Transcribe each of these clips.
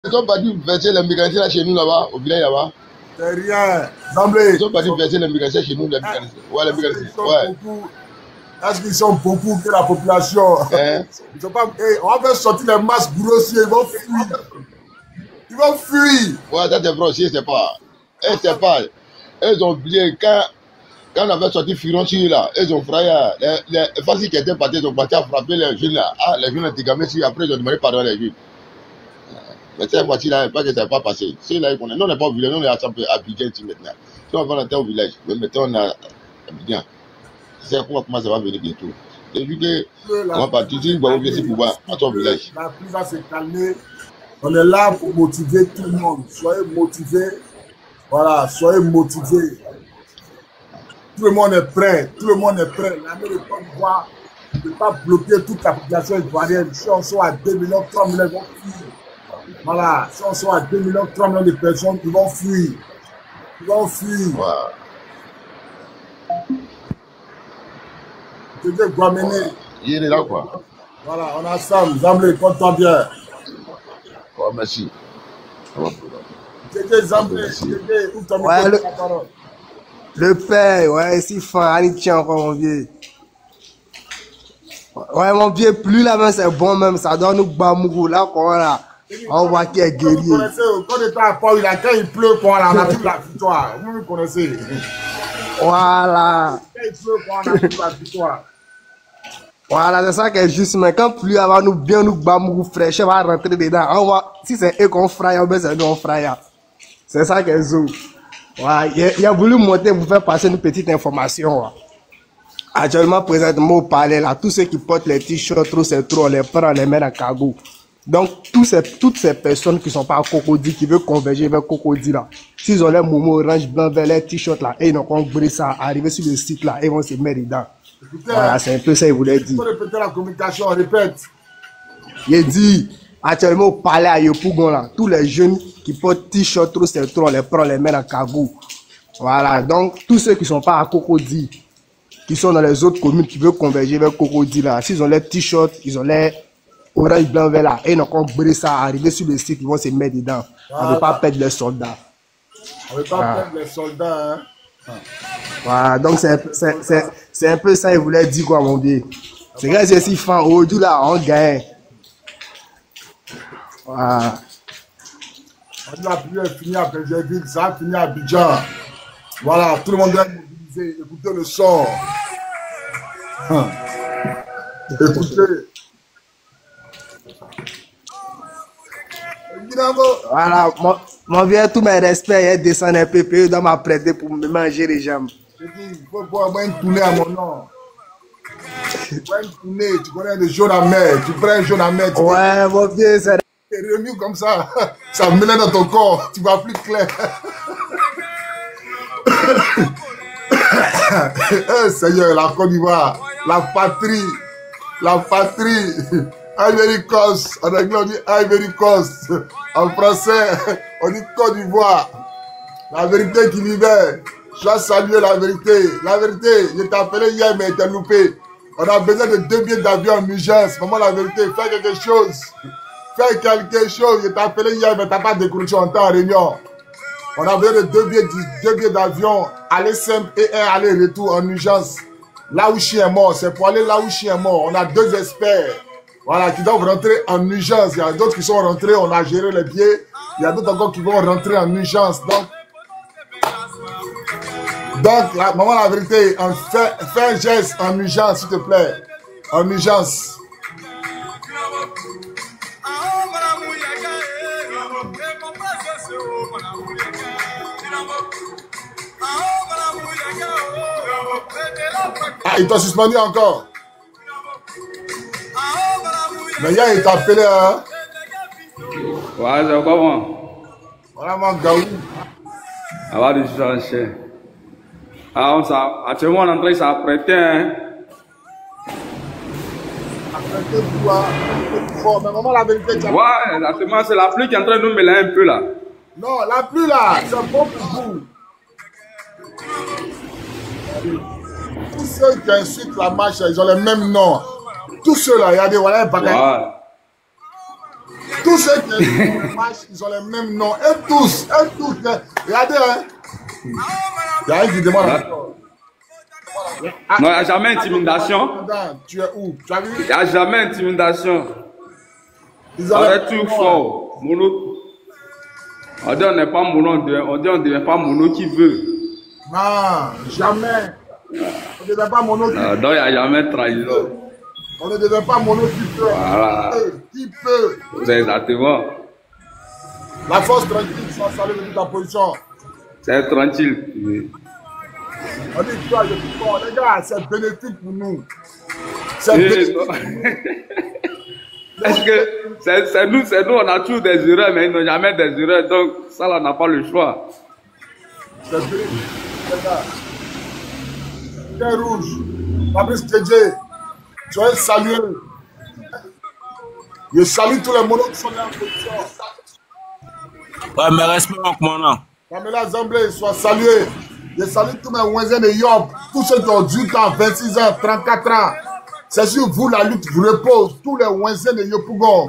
Ils sont partis verser les mécaniciens là chez nous là-bas, au village là-bas. C'est rien. Zamblé. Ils sont partis verser les mécaniciens chez nous, les mécaniciens. Ouais, les mécaniciens. Ouais. Est-ce qu'ils sont beaucoup que la population? Ils sont pas. Hey, on va faire sortir les masques grossiers, ils vont fuir. Ils vont fuir. Ouais, ça c'est vrai aussi, c'est pas. Et c'est pas. Ils ont oublié quand on avait sorti Fironchi là, ils ont frappé. Les faciles qui étaient partis, ils ont parti à frapper les jeunes là. Ah, les jeunes ont été gamés sur, après ils ont demandé pardon à les jeunes. Mais cette fois-ci-là, pas que ça n'est pas passé. Ceux-là, nous, on n'est pas au village, nous, on est à Abidjan maintenant. Si on va au village, mais maintenant, on est à Abidjan. C'est comment ça va venir bientôt. Depuis que on va partir, si on va ouvrir ce pouvoir, on va au village. La pluie va se calmer. On est là pour motiver tout le monde. Soyez motivés. Voilà, soyez motivés. Tout le monde est prêt. Tout le monde est prêt. L'armée de Côte d'Ivoire ne peut pas bloquer toute la population ivoirienne. Si on soit à 2 millions, 3 millions, ils vont fuir. Voilà, si on soit à 2 millions, 3 millions de personnes, ils vont fuir. Ils vont fuir. Voilà. Je dis Guaméné. Il est là, quoi. Voilà, on a Sam, Zamblé, compte-toi bien. Oh, merci. Je dis Zamblé, je dis, ouvre ton micro, la parole. Le père, ouais, si fin, allez, tiens encore, mon vieux. Ouais, mon vieux, plus là, même, c'est bon, même, ça donne nous bamougou, là, quoi, là. On voit qu'il est guerrier. Vous connaissez, quand on était à Paris, là, quand il pleut, quoi, là, on a toute la victoire. Vous connaissez. Voilà. Quand il pleut, quoi, on a toute la victoire. Voilà, c'est ça qui est juste, mais quand plus avant nous bien nous bamougou fraîche, on va rentrer dedans. On va, si c'est eux qu'on fraye, c'est nous on fraye. C'est ça qui est zo. Ouais, il a voulu monter pour faire passer une petite information. Ouais. Actuellement, présentement, au palais, là, tous ceux qui portent les t-shirts, trop c'est trop, on les prend, on les met dans le cargo. Donc, toutes ces personnes qui ne sont pas à Cocody, qui veulent converger vers Cocody, là, s'ils ont les moumous orange, blanc, vert, les t-shirts, là, et ils n'ont pas compris ça, arriver sur le site, là, ils vont se mettre dedans. Écoutez, voilà, c'est un peu ça qu'il voulait dire. Il faut répéter la communication, on répète. Il dit, actuellement, au palais à Yopougon, là, tous les jeunes qui portent t-shirt, trop c'est trop, on les prend, on les met dans le cargo. Voilà, donc, tous ceux qui ne sont pas à Cocody, qui sont dans les autres communes, qui veulent converger vers Cocody, là, s'ils ont les t-shirts, ils ont les orange, blanc, vert, là, et ils n'ont pas compris ça, arriver sur le site, ils vont se mettre dedans. Voilà. On ne veut pas perdre les soldats. On ne veut pas perdre les soldats, hein. Voilà, donc c'est un peu ça qu'il voulait dire, quoi, mon vieux. C'est vrai que c'est si fin, aujourd'hui, là, on gagne. Voilà. On a pu finir à Bézéville, ça a fini à Abidjan. Voilà, tout le monde est mobilisé. Écoutez le son. Écoutez. Voilà, mon vieux, tous mes respects, il descend un peu, il doit m'apprêter pour me manger les jambes. Je dis, il faut boire une tournée à mon nom. Boire une tournée, tu connais le jaune à mer, tu prends un jaune à mer. Ouais, mon vieux, c'est... T'es remis comme ça, ça mêle dans ton corps, tu vas plus clair. Seigneur, la Côte d'Ivoire, la patrie, Ivory Coast, en anglais on dit Ivory Coast, en français on dit Côte d'Ivoire, la vérité qui libère. Je dois saluer la vérité, je t'ai appelé hier mais t'es loupé. On a besoin de 2 billets d'avion en urgence, maman la vérité, fais quelque chose, je t'ai appelé hier mais t'as pas décroché, on était en réunion. On a besoin de 2 billets d'avion, aller simple et un aller-retour en urgence. Là où chien est mort, c'est pour aller là où chien est mort. On a 2 experts, voilà, qui doivent rentrer en urgence. Il y a d'autres qui sont rentrés, on a géré les billets. Il y a d'autres encore qui vont rentrer en urgence. Donc maman, la vérité, fais un geste en urgence, s'il te plaît. En urgence. Ah, il t'a suspendu encore. Mais hier, il t'a appelé, hein? Ouais, c'est comment? Voilà, mon gaou. Ah, va du changer. Ah, ça, actuellement, on est en train de s'apprêter, hein? Apprêter quoi? Mais maman, la vérité, ouais, exactement, c'est la pluie qui est en train de nous mêler un peu, là. Non, la pluie, là, c'est bon pour vous. Tous ceux qui insultent la marche, ils ont le même nom. Tous ceux-là, regardez, voilà un bagage. Tous ceux qui marchent, ils ont les mêmes noms. Et tous. Regardez, hein. Il y a un qui demande encore. Non, il n'y a jamais intimidation. Tu es où? Tu as vu? Il n'y a jamais intimidation. On est tout fort. Mono. On dit on n'est pas mono, on dit on ne devient pas mono qui veut. Non, jamais. On ne devient pas mono qui veut. Donc il n'y a jamais trahison. On ne devient pas mono qui peut. Voilà. Qui peut. C'est exactement. La force tranquille, sans saluer de toute la position. C'est tranquille. Oui. On dit toi, je suis fort. Les gars, c'est bénéfique pour nous. C'est bénéfique pour nous. Est-ce que c'est nous, on a toujours des erreurs, mais ils n'ont jamais des erreurs. Donc ça, là, on n'a pas le choix. C'est bénéfique, les gars. Terre rouge. Fabrice Tedje. Soyez salués. Je salue tous les monos qui sont là en position. Ouais, mais respect mon commandant. Pamela Zamblé, sois salué. Je salue tous mes voisins de Yob, tous ceux qui ont 18 ans, 26 ans, 34 ans. C'est sur vous la lutte vous repose. Tous les voisins de Yopougon,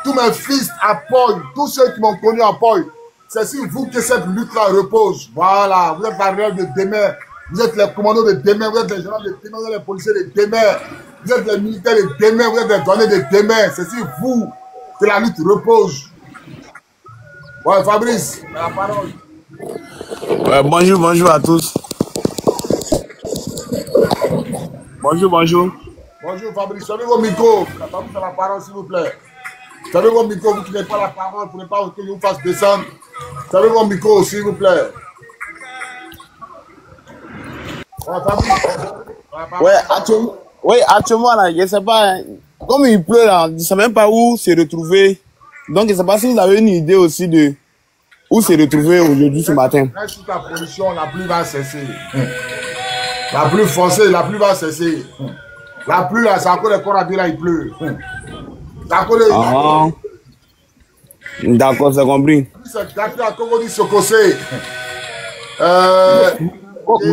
tous mes fils à Paul, tous ceux qui m'ont connu à Paul. C'est sur vous que cette lutte-là repose. Voilà, vous êtes la relève de demain. Vous êtes les commandos de demain, vous êtes les gendarmes de demain, vous êtes les policiers de demain. Vous êtes les militaires de demain, vous êtes les douaniers de demain. C'est sur vous que la lutte repose. Ouais, Fabrice, la parole. Ouais, bonjour à tous. Bonjour. Bonjour Fabrice, savez vos micros. Fabrice a la parole s'il vous plaît. Savez vos micros, vous qui n'avez pas la parole pour ne pas que je vous fasse descendre. Savez vos micros s'il vous plaît. Ouais, Fabrice. Ouais, actuellement là, je ne sais pas, comme il pleut là, je ne sais même pas où se retrouver. Donc je ne sais pas si vous avez une idée aussi de où se retrouver aujourd'hui ce matin. Reste sous ta position, la pluie va cesser. La pluie forcée, la pluie va cesser. La pluie là, c'est encore les corps à là, il pleut. D'accord, c'est compris. C'est gâté à Cocody Sokosé.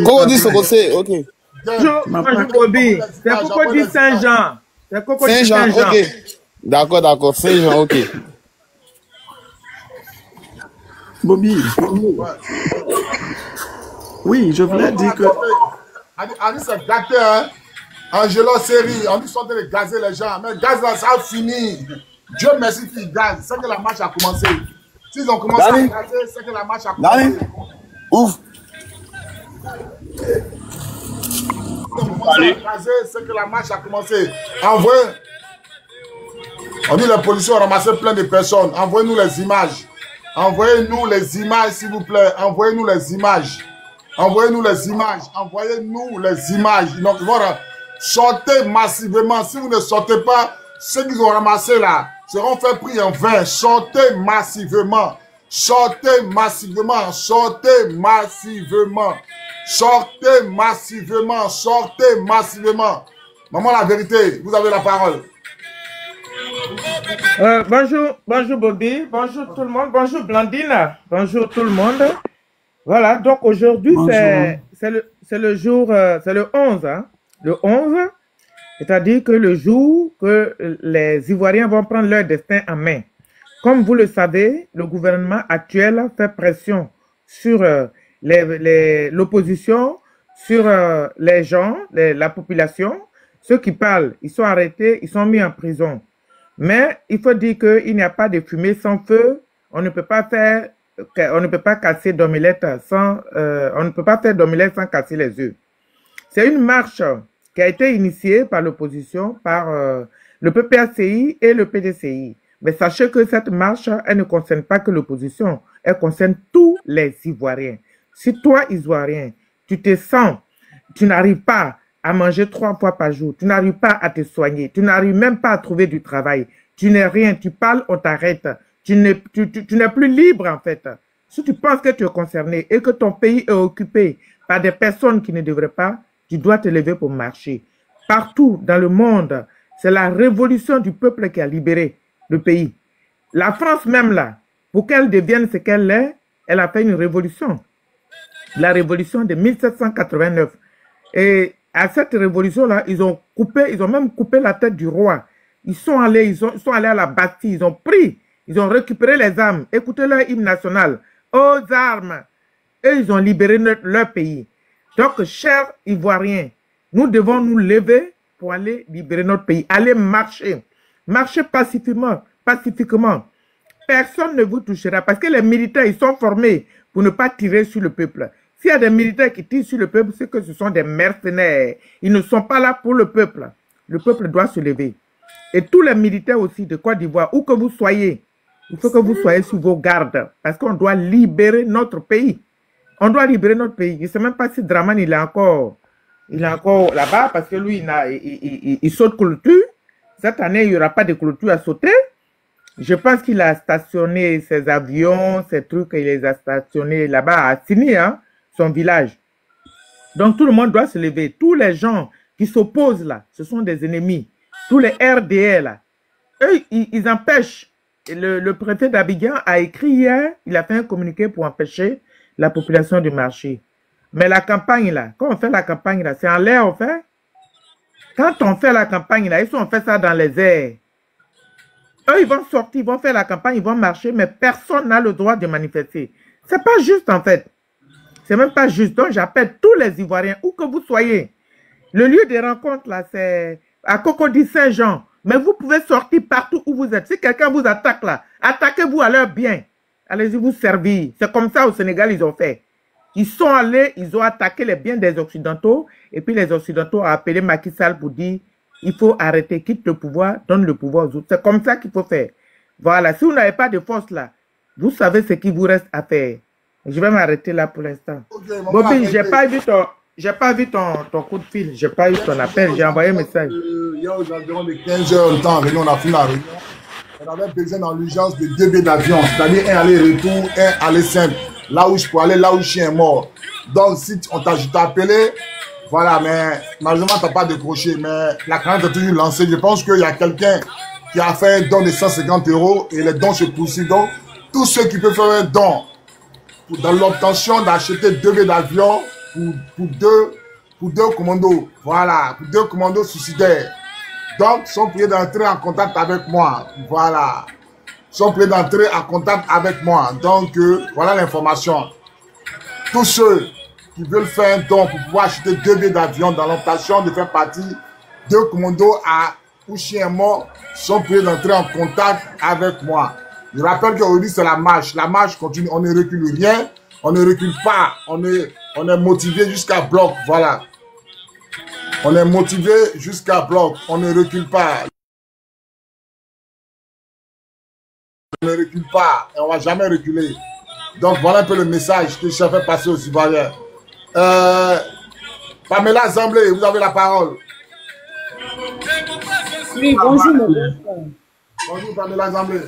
Cocody Sokosé, ok. Bonjour Bobby, c'est Cocody Saint-Jean. C'est Cocody Saint-Jean, ok. D'accord, Saint-Jean, ok. Bobby. Oui, je voulais dire que... On dit c'est gâté, hein. Angelo Série, on dit sont en train de gazer les gens. Mais gaz là, ça a fini. Dieu merci qu'ils gazent. C'est que la marche a commencé. S'ils ont commencé à gazer, c'est que la marche a commencé. Ouf. C'est que la marche a commencé. Envoyez. On dit les policiers ont ramassé plein de personnes. Envoyez-nous les images. Envoyez-nous les images, s'il vous plaît. Envoyez-nous les images. Envoyez-nous les images. Envoyez-nous les images. Donc, voilà. Sortez massivement. Si vous ne sortez pas, ceux qui ont ramassé là seront faits prix en vain. Sortez massivement. Sortez massivement. Sortez massivement. Sortez massivement. Sortez massivement. Maman, la vérité, vous avez la parole. Bonjour Bobby, bonjour tout le monde, bonjour Blandine, bonjour tout le monde. Voilà, donc aujourd'hui c'est le jour, c'est le 11, hein, le 11, c'est-à-dire que le jour que les Ivoiriens vont prendre leur destin en main. Comme vous le savez, le gouvernement actuel fait pression sur l'opposition, sur les gens, la population. Ceux qui parlent, ils sont arrêtés, ils sont mis en prison. Mais il faut dire qu'il n'y a pas de fumée sans feu. On ne peut pas casser d'omelette sans, on ne peut pas faire d'omelette sans casser les œufs. C'est une marche qui a été initiée par l'opposition, par le PPACI et le PDCI. Mais sachez que cette marche, elle ne concerne pas que l'opposition, elle concerne tous les Ivoiriens. Si toi, Ivoirien, tu te sens, tu n'arrives pas à manger 3 fois par jour, tu n'arrives pas à te soigner, tu n'arrives même pas à trouver du travail, tu n'es rien, tu parles, on t'arrête, tu n'es plus libre en fait. Si tu penses que tu es concerné et que ton pays est occupé par des personnes qui ne devraient pas, tu dois te lever pour marcher. Partout dans le monde, c'est la révolution du peuple qui a libéré le pays. La France même là, pour qu'elle devienne ce qu'elle est, elle a fait une révolution. La révolution de 1789. Et à cette révolution-là, ils ont même coupé la tête du roi. Ils sont allés à la Bastille, ils ont pris Ils ont récupéré les armes. Écoutez leur hymne national. Aux armes. Et ils ont libéré leur pays. Donc, chers Ivoiriens, nous devons nous lever pour aller libérer notre pays. Aller marcher. Marcher pacifiquement. Personne ne vous touchera parce que les militaires, ils sont formés pour ne pas tirer sur le peuple. S'il y a des militaires qui tirent sur le peuple, c'est que ce sont des mercenaires. Ils ne sont pas là pour le peuple. Le peuple doit se lever. Et tous les militaires aussi de Côte d'Ivoire, où que vous soyez, il faut que vous soyez sous vos gardes parce qu'on doit libérer notre pays. On doit libérer notre pays. Je ne sais même pas si Dramane il est encore là-bas parce que lui, il saute clôture. Cette année, il n'y aura pas de clôture à sauter. Je pense qu'il a stationné ses avions, ses trucs, il les a stationnés là-bas à Sini, hein, son village. Donc tout le monde doit se lever. Tous les gens qui s'opposent là, ce sont des ennemis. Tous les RDR là, eux, ils empêchent. Le préfet d'Abidjan a écrit hier, il a fait un communiqué pour empêcher la population de marcher. Mais la campagne là, quand on fait la campagne là, c'est en l'air on fait. Quand on fait la campagne là, on fait ça dans les airs. Eux, ils vont sortir, ils vont faire la campagne, ils vont marcher, mais personne n'a le droit de manifester. C'est pas juste en fait. C'est même pas juste. Donc j'appelle tous les Ivoiriens, où que vous soyez. Le lieu des rencontres là, c'est à Cocody-Saint-Jean. Mais vous pouvez sortir partout où vous êtes. Si quelqu'un vous attaque là, attaquez-vous à leur bien. Allez-y vous servir. C'est comme ça au Sénégal, ils ont fait. Ils sont allés, ils ont attaqué les biens des Occidentaux. Et puis les Occidentaux ont appelé Macky Sall pour dire, il faut arrêter, quitte le pouvoir, donne le pouvoir aux autres. C'est comme ça qu'il faut faire. Voilà, si vous n'avez pas de force là, vous savez ce qu'il vous reste à faire. Je vais m'arrêter là pour l'instant. Okay, Bobby, j'ai pas vu ton coup de fil, j'ai pas eu ton appel, j'ai envoyé un message. Il y a aux environs de 15 heures de temps, on a fini la réunion. On avait besoin dans l'urgence de 2 billets d'avion, c'est-à-dire un aller-retour, un aller simple. Là où je peux aller, là où je suis mort. Donc si on t'a appelé, voilà, mais malheureusement, tu n'as pas décroché, mais la crainte est toujours lancée. Je pense qu'il y a quelqu'un qui a fait un don de 150 € et les dons se poursuivent. Donc, tous ceux qui peuvent faire un don dans l'obtention d'acheter 2 billets d'avion pour deux commandos, voilà, pour 2 commandos suicidaires. Donc, sont priés d'entrer en contact avec moi, voilà. Sont priés d'entrer en contact avec moi. Donc, voilà l'information. Tous ceux qui veulent faire un don pour pouvoir acheter 2 billets d'avion dans l'optation de faire partie 2 commandos à Chien mort sont priés d'entrer en contact avec moi. Je rappelle qu'aujourd'hui c'est la marche. La marche continue, on ne recule rien, on ne recule pas, on est motivé jusqu'à bloc, voilà. On est motivé jusqu'à bloc, on ne recule pas. On ne recule pas et on ne va jamais reculer. Donc voilà un peu le message que je fais passer aux Ivoiriens. Pamela Zamblé, vous avez la parole. Oui, bonjour mon frère. Bonjour Pamela Zamblé.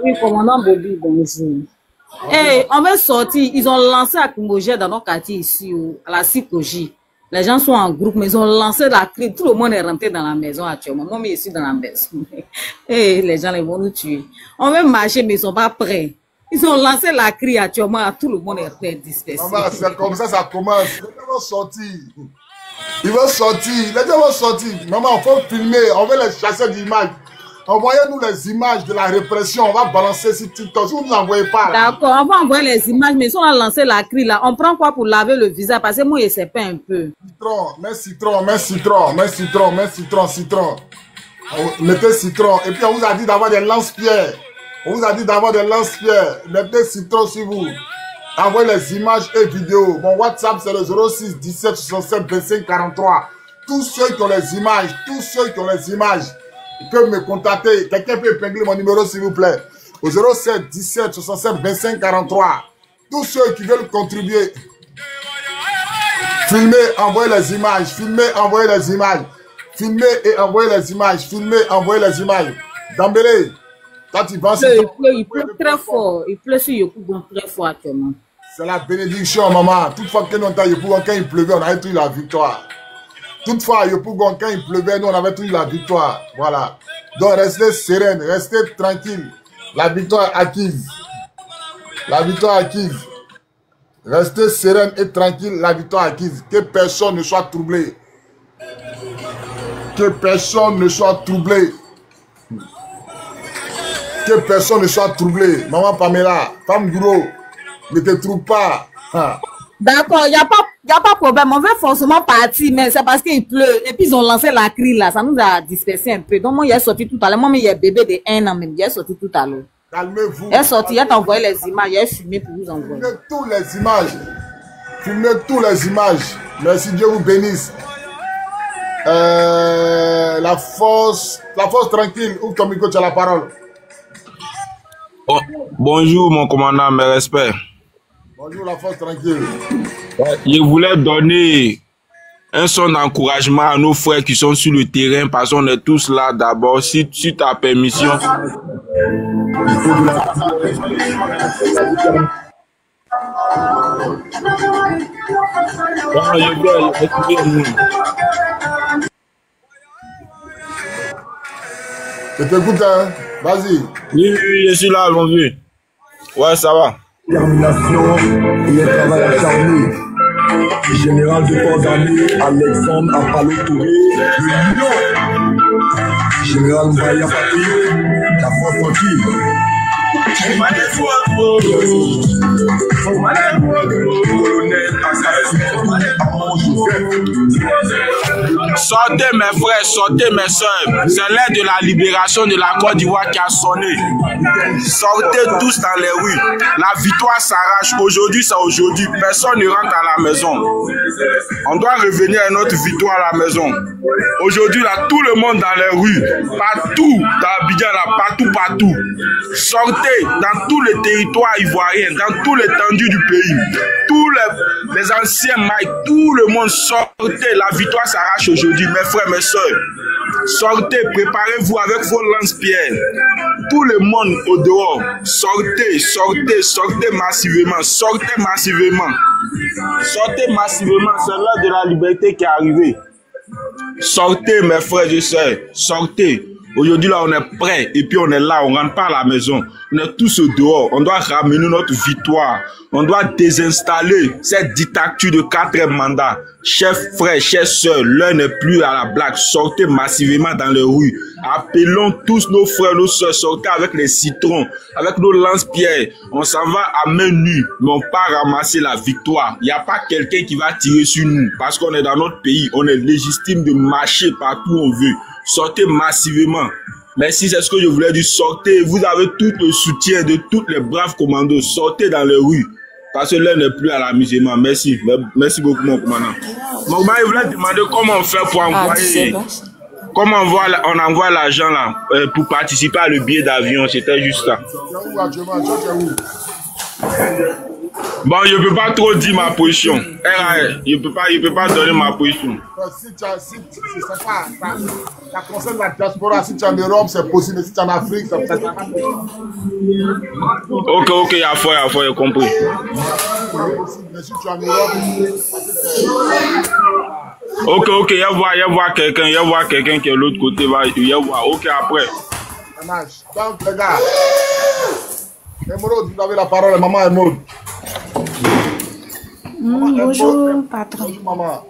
Oui, commandant Bobby, bonjour. Hey, on va sortir, ils ont lancé à Kumogé dans nos quartiers ici, à la Sikoji. Les gens sont en groupe, mais ils ont lancé la crise. Tout le monde est rentré dans la maison actuellement. Moi, je suis dans la maison. Hey, les gens ils vont nous tuer. On va marcher, mais ils ne sont pas prêts. Ils ont lancé la crise actuellement, tout le monde est dispersé. C'est comme ça commence. Les gens vont sortir. Ils vont sortir. Les gens vont sortir. Maman, il faut filmer. On veut les chasser d'images. Envoyez-nous les images de la répression. On va balancer sur TikTok. Si vous ne nous envoyez pas. D'accord, on va envoyer les images. Mais si on a lancé la crise là, on prend quoi pour laver le visage? Parce que moi, je ne sais pas un peu. Citron. Mettez citron. Et puis, on vous a dit d'avoir des lance-pierres. Mettez citron sur vous. Envoyez les images et vidéos. Mon WhatsApp, c'est le 06 17 67 25 43. Tous ceux qui ont les images, ils peuvent me contacter. Quelqu'un peut épingler mon numéro, s'il vous plaît. Au 07 17 67 25 43. Tous ceux qui veulent contribuer, filmez, envoyez les images. Filmez, envoyez les images. Dambélé, toi tu penses... Il pleut très fort. Il pleut sur Yopougon très fort actuellement. C'est la bénédiction, maman. Toutefois que nous, quand il pleuvait, on avait toujours la victoire. Toutefois, Yopougon, quand il pleuvait, nous, on avait toujours la victoire. Voilà. Donc, restez sereine, restez tranquille. La victoire est acquise. Restez sereine et tranquille, la victoire est acquise. Que personne ne soit troublé. Que personne ne soit troublé. Maman Pamela, femme gros, ne te trouble pas. Ah. D'accord, il n'y a pas de problème. On va forcément partir, mais c'est parce qu'il pleut. Et puis ils ont lancé la crise là, ça nous a dispersé un peu. Donc moi, il est sorti tout à l'heure. Moi, il y a bébé de 1 an même, il est sorti tout à l'heure. Calmez-vous. Il est sorti, il a envoyé les images, il a filmé pour vous envoyer. Filmez tous les images. Filmez tous les images. Merci, Dieu vous bénisse. La force tranquille. Ouvre ton micro, tu as la parole. Oh, bonjour mon commandant, mes respects. Bonjour la force tranquille. Je voulais donner un son d'encouragement à nos frères qui sont sur le terrain parce qu'on est tous là d'abord. Si tu as permission. Je t'écoute, hein. Vas-y. Oui, je suis là, mon vieux. Ouais, ça va. Termination et un travail acharné. Général de corps d'armée Alexandre Apalo Touré, le lion. Général Mbaya Patrick, la force tranquille. Sortez mes frères, sortez mes soeurs. C'est l'heure de la libération de la Côte d'Ivoire qui a sonné. Sortez tous dans les rues. La victoire s'arrache. Aujourd'hui, c'est aujourd'hui. Personne ne rentre à la maison. On doit revenir à notre victoire à la maison. Aujourd'hui, là, tout le monde dans les rues. Partout, dans Abidjan, là, partout. Sortez dans tous les territoires ivoiriens, dans tout l'étendue du pays. Tous les anciens mailles, tout le monde sortez. La victoire s'arrache aujourd'hui, mes frères, mes soeurs. Sortez, préparez-vous avec vos lance-pierres. Tout le monde au dehors. Sortez, sortez, sortez massivement. Sortez massivement. Sortez massivement. C'est l'heure de la liberté qui est arrivée. Sortez, mes frères et sœurs. Sortez. Aujourd'hui, là, on est prêts et puis on est là, on rentre pas à la maison. On est tous au dehors. On doit ramener notre victoire. On doit désinstaller cette dictature de 4 mandats. Chers frères, chers sœurs, l'heure n'est plus à la blague. Sortez massivement dans les rues. Appelons tous nos frères, nos sœurs. Sortez avec les citrons, avec nos lance-pierres. On s'en va à main nue, mais on part ramasser la victoire. Il n'y a pas quelqu'un qui va tirer sur nous parce qu'on est dans notre pays. On est légitime de marcher partout où on veut. Sortez massivement. Merci, c'est ce que je voulais dire. Sortez. Vous avez tout le soutien de tous les braves commandos. Sortez dans les rues. Parce que l'heure n'est plus à l'amusement. Merci. Merci beaucoup, mon commandant. Mon commandant, je voulais demander comment on fait pour envoyer. Comment on envoie l'argent là pour participer à le billet d'avion. C'était juste ça. Bon, je ne peux pas trop dire ma position. Je ne peux pas donner ma position. Si ça concerne la diaspora, si tu es en Europe, c'est possible. Si tu es en Afrique, ça peut être. Ok, il y a foi, j'ai compris. Mais si tu es en Europe, ok, il y a quelqu'un qui est de l'autre côté. Ok, après. Ça marche. Donc, les gars, Emeraude, vous avez la parole, maman Emeraude. Bonjour, patron. Bonjour, maman.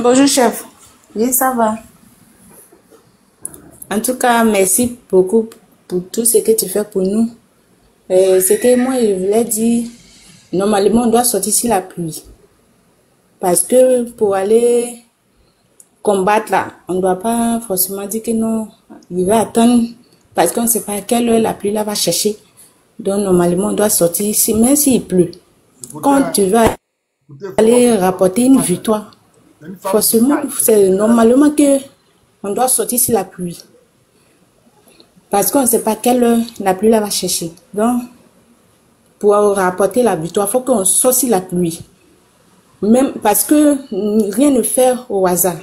Bonjour, chef. Oui, ça va. En tout cas, merci beaucoup pour tout ce que tu fais pour nous. Ce que moi, je voulais dire, normalement, on doit sortir sur la pluie. Parce que pour aller combattre là, on ne doit pas forcément dire que non, il va attendre, parce qu'on ne sait pas à quelle heure la pluie là va chercher. Donc, normalement, on doit sortir ici, même s'il pleut. Quand tu vas aller rapporter une victoire, forcément, c'est normalement que on doit sortir sur la pluie. Parce qu'on ne sait pas quelle heure la pluie là va chercher. Donc, pour rapporter la victoire, il faut qu'on sorte sur la pluie. Même parce que rien ne fait au hasard.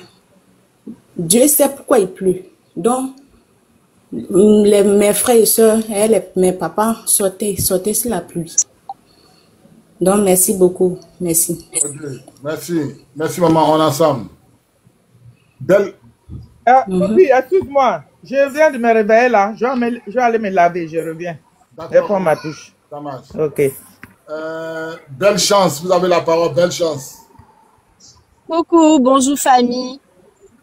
Dieu sait pourquoi il pleut. Donc, mes frères et soeurs, mes papas, sortez sur la pluie. Donc, merci beaucoup. Merci. Okay. Merci, maman. On est ensemble. Belle. Oui, excuse-moi. Je viens de me réveiller là. Je vais aller me laver. Je reviens. Réponds ma touche. Ça marche. Ok. Belle chance. Vous avez la parole. Belle chance. Coucou, bonjour famille.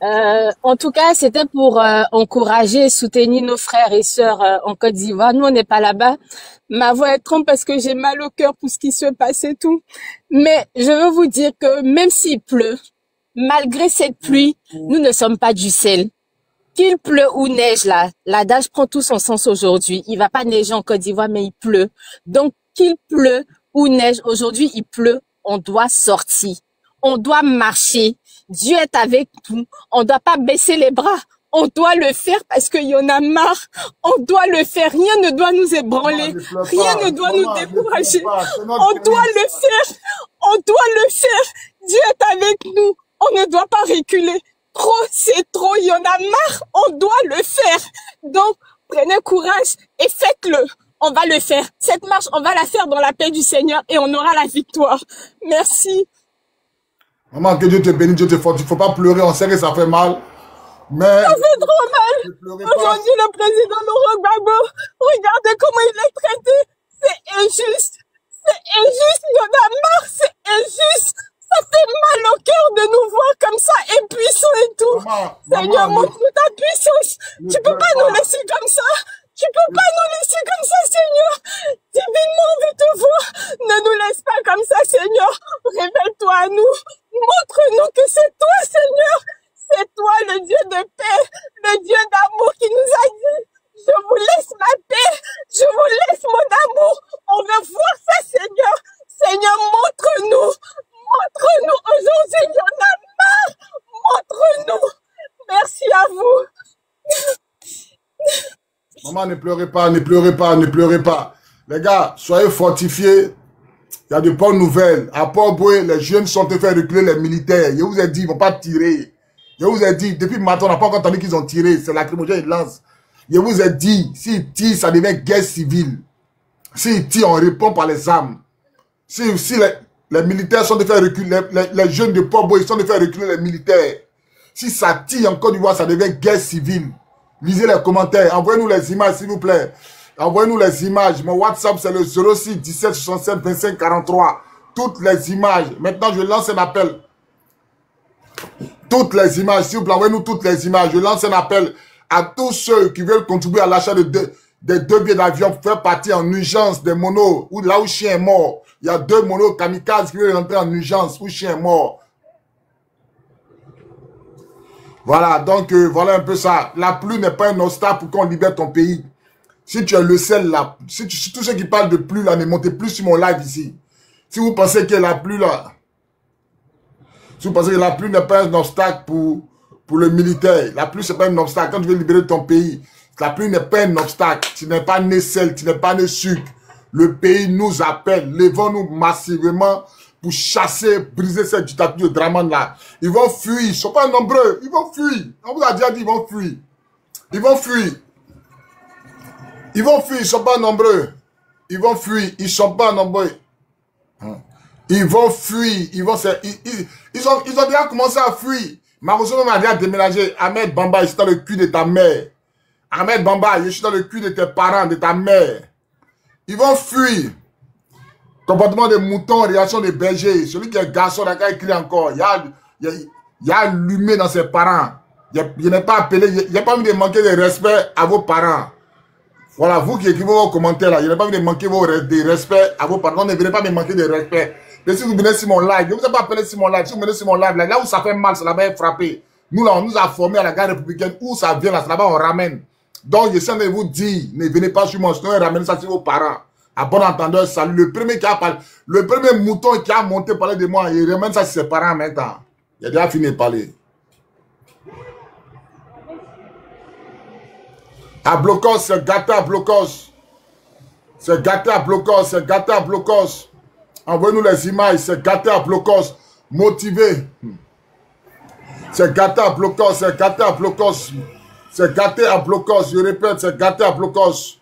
En tout cas, c'était pour encourager et soutenir nos frères et sœurs en Côte d'Ivoire. Nous, on n'est pas là-bas. Ma voix est tremble parce que j'ai mal au cœur pour ce qui se passe et tout. Mais je veux vous dire que même s'il pleut, malgré cette pluie, nous ne sommes pas du sel. Qu'il pleut ou neige là, l'adage prend tout son sens aujourd'hui. Il va pas neiger en Côte d'Ivoire, mais il pleut. Donc, qu'il pleut ou neige, aujourd'hui il pleut, on doit sortir. On doit marcher. Dieu est avec nous. On ne doit pas baisser les bras. On doit le faire parce qu'il y en a marre. On doit le faire. Rien ne doit nous ébranler. Rien ne doit nous décourager. On doit le faire. On doit le faire. Dieu est avec nous. On ne doit pas reculer. Trop, c'est trop. Il y en a marre. On doit le faire. Donc, prenez courage et faites-le. On va le faire. Cette marche, on va la faire dans la paix du Seigneur et on aura la victoire. Merci. Maman, que Dieu te bénisse, Dieu te fortifie. Il ne faut pas pleurer, on sait que ça fait mal. Mais... Ça fait trop mal. Aujourd'hui, le président Laurent Gbagbo, regardez comment il est traité. C'est injuste. C'est injuste. Il y en a marre. C'est injuste. Ça fait mal au cœur de nous voir comme ça, impuissants et tout. Seigneur, montre-nous ta puissance. Tu ne peux pas nous laisser comme ça. Tu ne peux pas nous laisser comme ça, Seigneur. Divinement, on veut te voir. Ne nous laisse pas comme ça, Seigneur. Révèle-toi à nous. Montre-nous que c'est toi, Seigneur. C'est toi, le Dieu de paix, le Dieu d'amour qui nous a dit, je vous laisse ma paix, je vous laisse mon amour. On veut voir ça, Seigneur. Seigneur, montre-nous. Montre-nous aujourd'hui, il y en a marre. Montre-nous. Merci à vous. Maman, ne pleurez pas, ne pleurez pas, ne pleurez pas. Les gars, soyez fortifiés. Il y a de bonnes nouvelles. À Port-Boué, les jeunes sont en train de faire reculer les militaires. Je vous ai dit, ils ne vont pas tirer. Je vous ai dit, depuis le matin, on n'a pas encore entendu qu'ils ont tiré. C'est lacrymogène, ils lancent. Je vous ai dit, s'ils tirent, ça devient guerre civile. S'ils tirent, on répond par les armes. Si les militaires sont de faire reculer, les jeunes de Port-Boué sont de faire reculer les militaires. Si ça tire en Côte d'Ivoire, ça devient guerre civile. Lisez les commentaires. Envoyez-nous les images, s'il vous plaît. Envoyez-nous les images. Mon WhatsApp, c'est le 06 17 67 25 43. Toutes les images. Maintenant, je lance un appel. Toutes les images. S'il vous plaît, envoyez-nous toutes les images. Je lance un appel à tous ceux qui veulent contribuer à l'achat des deux billets d'avion pour faire partie en urgence des monos. Ou là où chien est mort. Il y a 2 monos kamikazes qui veulent rentrer en urgence où chien est mort. Voilà, donc voilà un peu ça. La pluie n'est pas un obstacle pour qu'on libère ton pays. Si tu es le seul là, si tous ceux qui parlent de pluie là, ne montez plus sur mon live ici. Si vous pensez que la pluie là, si vous pensez que la pluie n'est pas un obstacle pour le militaire, la pluie c'est pas un obstacle. Quand tu veux libérer ton pays, la pluie n'est pas un obstacle. Tu n'es pas né sel, tu n'es pas né sucre. Le pays nous appelle. Levons-nous massivement pour chasser, briser cette dictature de Draman là. Ils vont fuir, ils ne sont pas nombreux, ils vont fuir. On vous a déjà dit, ils vont fuir. Ils vont fuir. Ils vont fuir, ils ne sont pas nombreux. Ils vont fuir, ils ne sont pas nombreux. Ils vont fuir, ils ont déjà commencé à fuir. Maroso a déjà déménagé. Ahmed Bamba, je suis dans le cul de ta mère. Ahmed Bamba, je suis dans le cul de tes parents, de ta mère. Ils vont fuir. Comportement des moutons, réaction des bergers. Celui qui est garçon, là, quand il crie encore, il y a allumé dans ses parents. Il n'est pas appelé, il n'y a pas envie de manquer de respect à vos parents. Voilà, vous qui écrivez vos commentaires là, il n'y a pas envie de manquer de respect à vos parents. Ne venez pas me manquer de respect. Mais si vous venez sur mon live, je ne vous ai pas appelé sur mon live. Si vous venez sur mon live, là où ça fait mal, c'est là-bas frappé. Nous là, on nous a formés à la gare républicaine. Où ça vient là, c'est là-bas on ramène. Donc, j'essaie de vous dire, ne venez pas sur moi, sinon ramenez ça sur vos parents. À bon entendeur, salut. Le premier mouton qui a monté parler de moi, il ramène ça sur ses parents maintenant. Il a déjà fini de parler. À Blocos, c'est gâté à Blocos. C'est gâté à Blocos, c'est gâté à Blocos. Envoyez-nous les images, c'est gâté à Blocos. Motivé. C'est gâté à Blocos, c'est gâté à Blocos. C'est gâté à Blocos, je répète, c'est gâté à Blocos.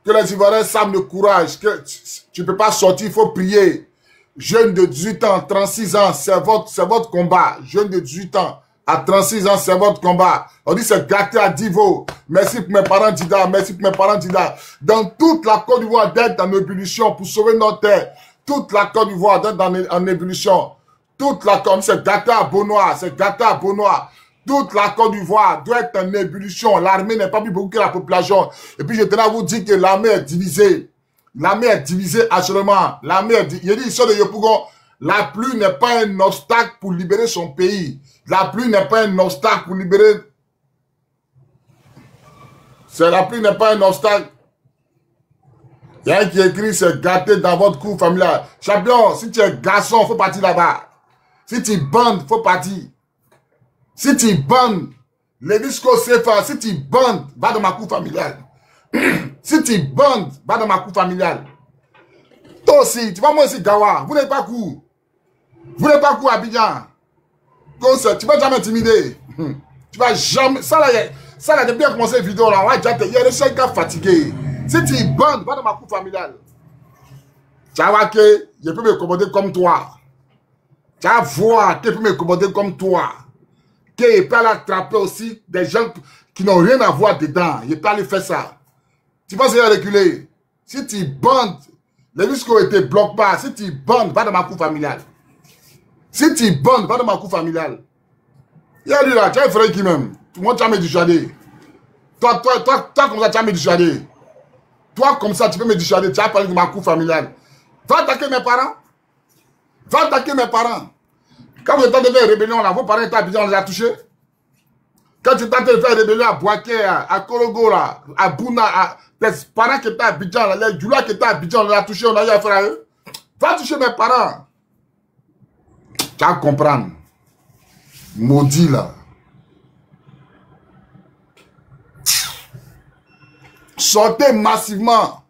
Que les Ivoiriens savent le courage, que tu ne peux pas sortir, il faut prier. Jeune de 18 ans, 36 ans, c'est votre combat. Jeune de 18 ans, à 36 ans, c'est votre combat. On dit c'est gâté à Divo. Merci pour mes parents Dida, merci pour mes parents Dida. Dans toute la Côte d'Ivoire d'être en ébullition pour sauver notre terre. Toute la Côte d'Ivoire d'être en ébullition. Toute la Côte, c'est gâté à Beaunois, c'est gâté à Beaunois. Toute la Côte d'Ivoire doit être en ébullition. L'armée n'est pas plus beaucoup que la population. Et puis je tenais à vous dire que l'armée est divisée. L'armée est divisée actuellement. L'armée est divisée. Il dit, sur de Yopougon, la pluie n'est pas un obstacle pour libérer son pays. La pluie n'est pas un obstacle pour libérer... La pluie n'est pas un obstacle. Il y a un qui écrit, c'est gâté dans votre cour familial. Champion, si tu es garçon, il faut partir là-bas. Si tu bandes, il faut partir. Si tu bandes, les discours CFA, si tu bandes, va dans ma cour familiale. Si tu bandes, va dans ma cour familiale. Toi aussi, tu vas moi aussi, Gawa. Vous n'êtes pas court. Vous n'êtes pas court, Abidjan. Tu vas jamais intimider. Tu vas jamais. Ça là, depuis qu'on commencé la vidéo là, il y a des gens fatigués. Si tu bandes, va dans ma cour familiale. Tu vas voir que je peux me commander comme toi. Tu vas voir que je peux me commander comme toi. Que je peux aller attraper aussi des gens qui n'ont rien à voir dedans. Je peux aller faire ça. Tu vas essayer de reculer. Si tu bandes, les discours ne te bloquent pas. Si tu bandes, va dans ma cour familiale. Si tu bandes, va dans ma cour familiale. Il y a lui là, tu as un frère qui m'aime. Moi, tu as me dissuader. Toi, comme ça, tu as me dissuader. Toi, comme ça, tu peux me dissuader. Tu as parlé de ma cour familiale. Va attaquer mes parents. Va attaquer mes parents. Quand vous êtes en train de faire rébellion là, vos parents étaient habillés, on les a touchés. Quand tu es en train de faire rébellion à Boaké, à Kologo, là, à Bouna, tes parents qui étaient à Abidjan, là, les Djoula qui étaient à Abidjan, on les a touchés, on a eu affaire à eux. Va toucher mes parents. Tu vas comprendre. Maudit là. Sortez massivement.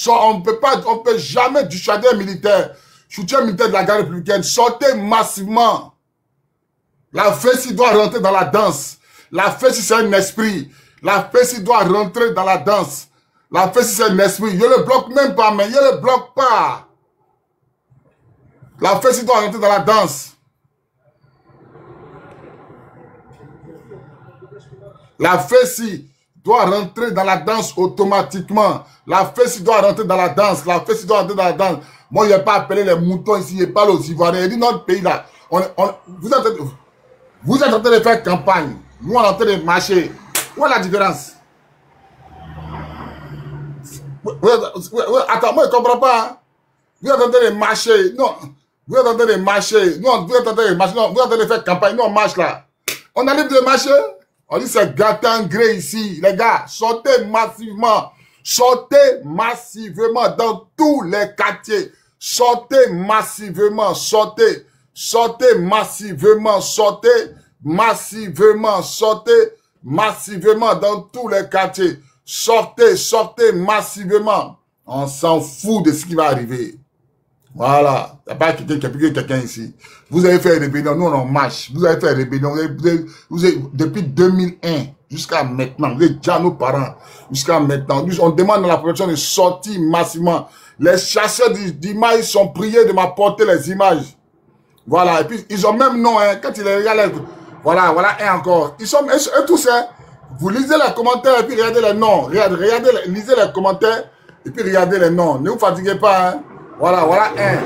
On ne peut jamais dissuader un militaire. Soutien militaire de la garde républicaine. Sortez massivement. La Fessi doit rentrer dans la danse. La Fessi c'est un esprit. La Fessi doit rentrer dans la danse. La Fessi c'est un esprit. Je le bloque même pas, mais je le bloque pas. La Fessi doit rentrer dans la danse. La Fessi doit rentrer dans la danse automatiquement. La Fessi doit rentrer dans la danse. La Fessi doit rentrer dans la danse. Moi, je n'ai pas appelé les moutons ici, je parle aux Ivoiriens. Il dit notre pays là, vous êtes en train de faire campagne. Nous, on est en train de marcher. Où est la différence? Attends, moi, je ne comprends pas. Hein? Vous êtes en train de marcher. Non, vous êtes en train de marcher. Non, vous êtes en train de marcher. Non, vous êtes en train de faire campagne. Nous, on marche là. On a libre de marcher. On dit c'est gâté en gré ici. Les gars, sortez massivement. Sortez massivement dans tous les quartiers. Sortez massivement. Sortez. Sortez massivement. Sortez massivement. Sortez massivement dans tous les quartiers. Sortez, sortez massivement. On s'en fout de ce qui va arriver. Voilà. Il n'y a pas quelqu'un ici. Vous avez fait rébellion. Nous, on marche. Vous avez fait rébellion. Vous avez, depuis 2001 jusqu'à maintenant. Vous êtes déjà nos parents. Jusqu'à maintenant. On demande à la population de sortir massivement. Les chasseurs d'images sont priés de m'apporter les images. Voilà. Et puis, ils ont même nom. Hein, quand ils les regardent. Voilà, voilà. Et encore. Ils sont eux tous. Hein, vous lisez les commentaires et puis regardez les noms. Regardez, lisez les commentaires et puis regardez les noms. Ne vous fatiguez pas. Hein. Voilà, voilà un.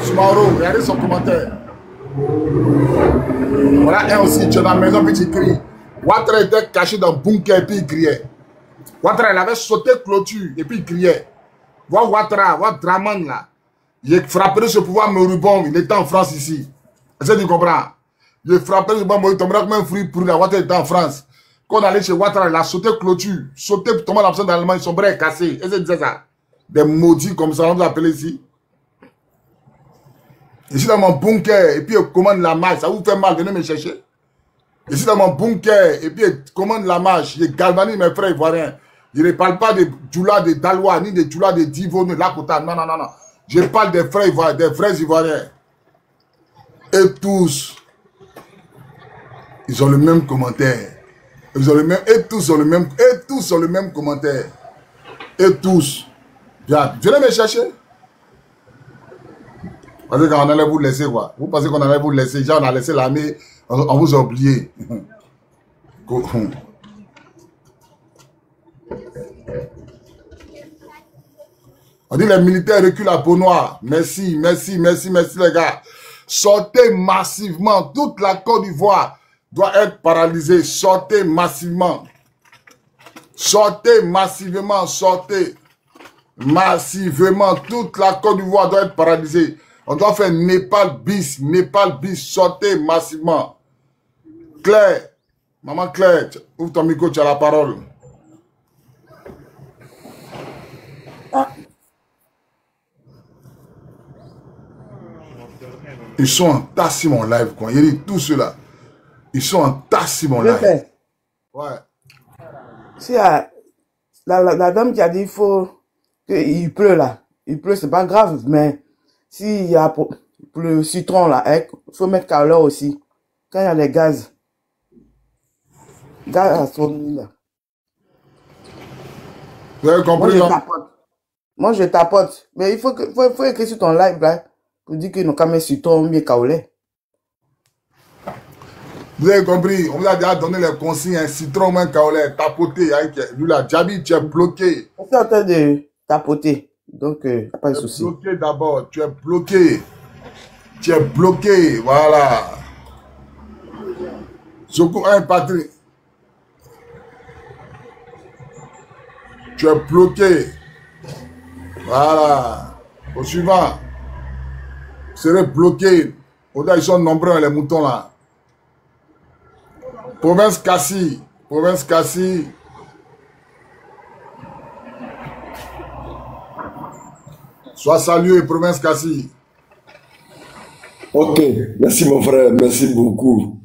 Sumaro, regardez son commentaire. Voilà un aussi. Tu es dans la maison puis tu cries. Ouattara était caché dans le bunker et puis il criait. Ouattara, il avait sauté clôture et puis il criait. Voilà Ouattara, voilà Draman là. Il frapperait ce pouvoir moribond. Il était en France ici. Est-ce que tu comprends? Il frapperait ce pouvoir moribond. Il tomberait comme un fruit pourri. Ouattara était en France. Quand on allait chez Ouattara, il a sauté clôture. Sauté pour tomber dans l'absence d'Allemagne. Son bras est cassé. Est-ce que tu disais ça? Des maudits comme ça, on vous appelle ici. Ici dans mon bunker, et puis je commande la marche. Ça vous fait mal, venez me chercher. Ici dans mon bunker, et puis je commande la marche. Je galvanise mes frères ivoiriens. Je ne parle pas des Djoula de Dalois, ni des Djoula de Divo, ni de Lakota. Non, non, non, non. Je parle des frères ivoiriens, des frères ivoiriens. Et tous, ils ont le même commentaire. Ils ont le même, et tous ont le même, et tous ont le même commentaire. Et tous. Venez me chercher. Parce qu'on allait vous laisser quoi. Vous pensez qu'on allait vous laisser. Déjà on a laissé l'armée. On vous a oublié. On dit les militaires reculent à peau noire. Merci, merci, merci, merci les gars. Sortez massivement toute la Côte d'Ivoire. doit être paralysé. Sortez massivement. Sortez massivement, sortez. Massivement. Toute la Côte d'Ivoire doit être paralysée. On doit faire Népal bis, sortez massivement. Claire, maman Claire, ouvre ton micro, tu as la parole. Ils sont en tasse sur mon live, quoi. Il dit tout cela. Ils sont en tasse sur mon live. Ouais. Si la dame qui a dit il pleut là. Il pleut, c'est pas grave, mais s'il y a pour le citron là, il faut mettre chaleur aussi. Quand il y a les gaz. Gaz à son là. Vous avez compris, non? Moi, je tapote. Mais il faut écrire sur ton live là. Pour dire qu'ils n'ont qu'à mettre citron ou bien kaolé. Vous avez compris, on vous a déjà donné les consignes, un citron, un kaolé, tapoter. Lui là, Djabi, tu es bloqué. On est en train de tapoter. Donc, il n'y a pas de souci. Tu es bloqué d'abord, tu es bloqué. Tu es bloqué, voilà. Secours 1, Patrick. Tu es bloqué. Voilà. Au suivant. Vous serez bloqué. Au-delà, ils sont nombreux, les moutons là. Province Kassi. Province Kassi. Sois salué, Province Kassi. Ok, merci mon frère, merci beaucoup.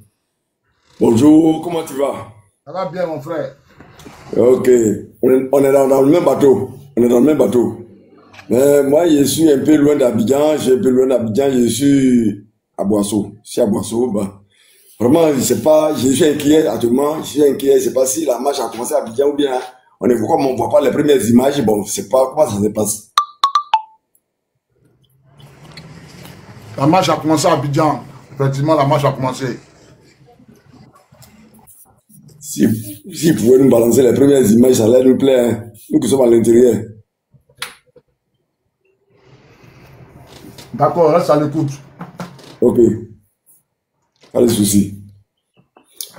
Bonjour, comment tu vas? Ça va bien, mon frère. Ok, on est dans le même bateau. On est dans le même bateau. Mais moi, je suis un peu loin d'Abidjan. Je suis à Boisseau. Je suis à Boisseau. Bah. Vraiment, je sais pas, je suis inquiet actuellement. Je suis inquiet. Je sais pas si la marche a commencé à Abidjan ou bien comme on voit pas les premières images. Bon, je sais pas comment ça se passe. La marche a commencé à Abidjan. Effectivement, la marche a commencé. Si vous pouvez nous balancer les premières images, ça allait nous plaire. Hein. Nous qui sommes à l'intérieur. D'accord, reste à l'écoute. Ok. Pas de souci.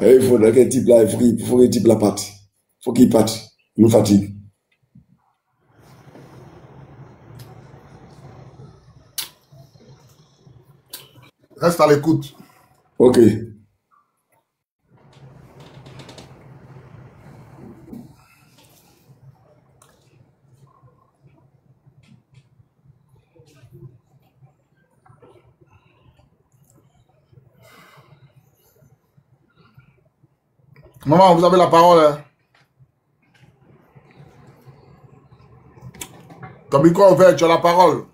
Il faudrait qu'un type là, il faut qu'un type là parte. Il faut qu'il parte. Il nous fatigue. Reste à l'écoute. Ok. Maman, vous avez la parole. Hein? Ton micro ouvert, tu as la parole.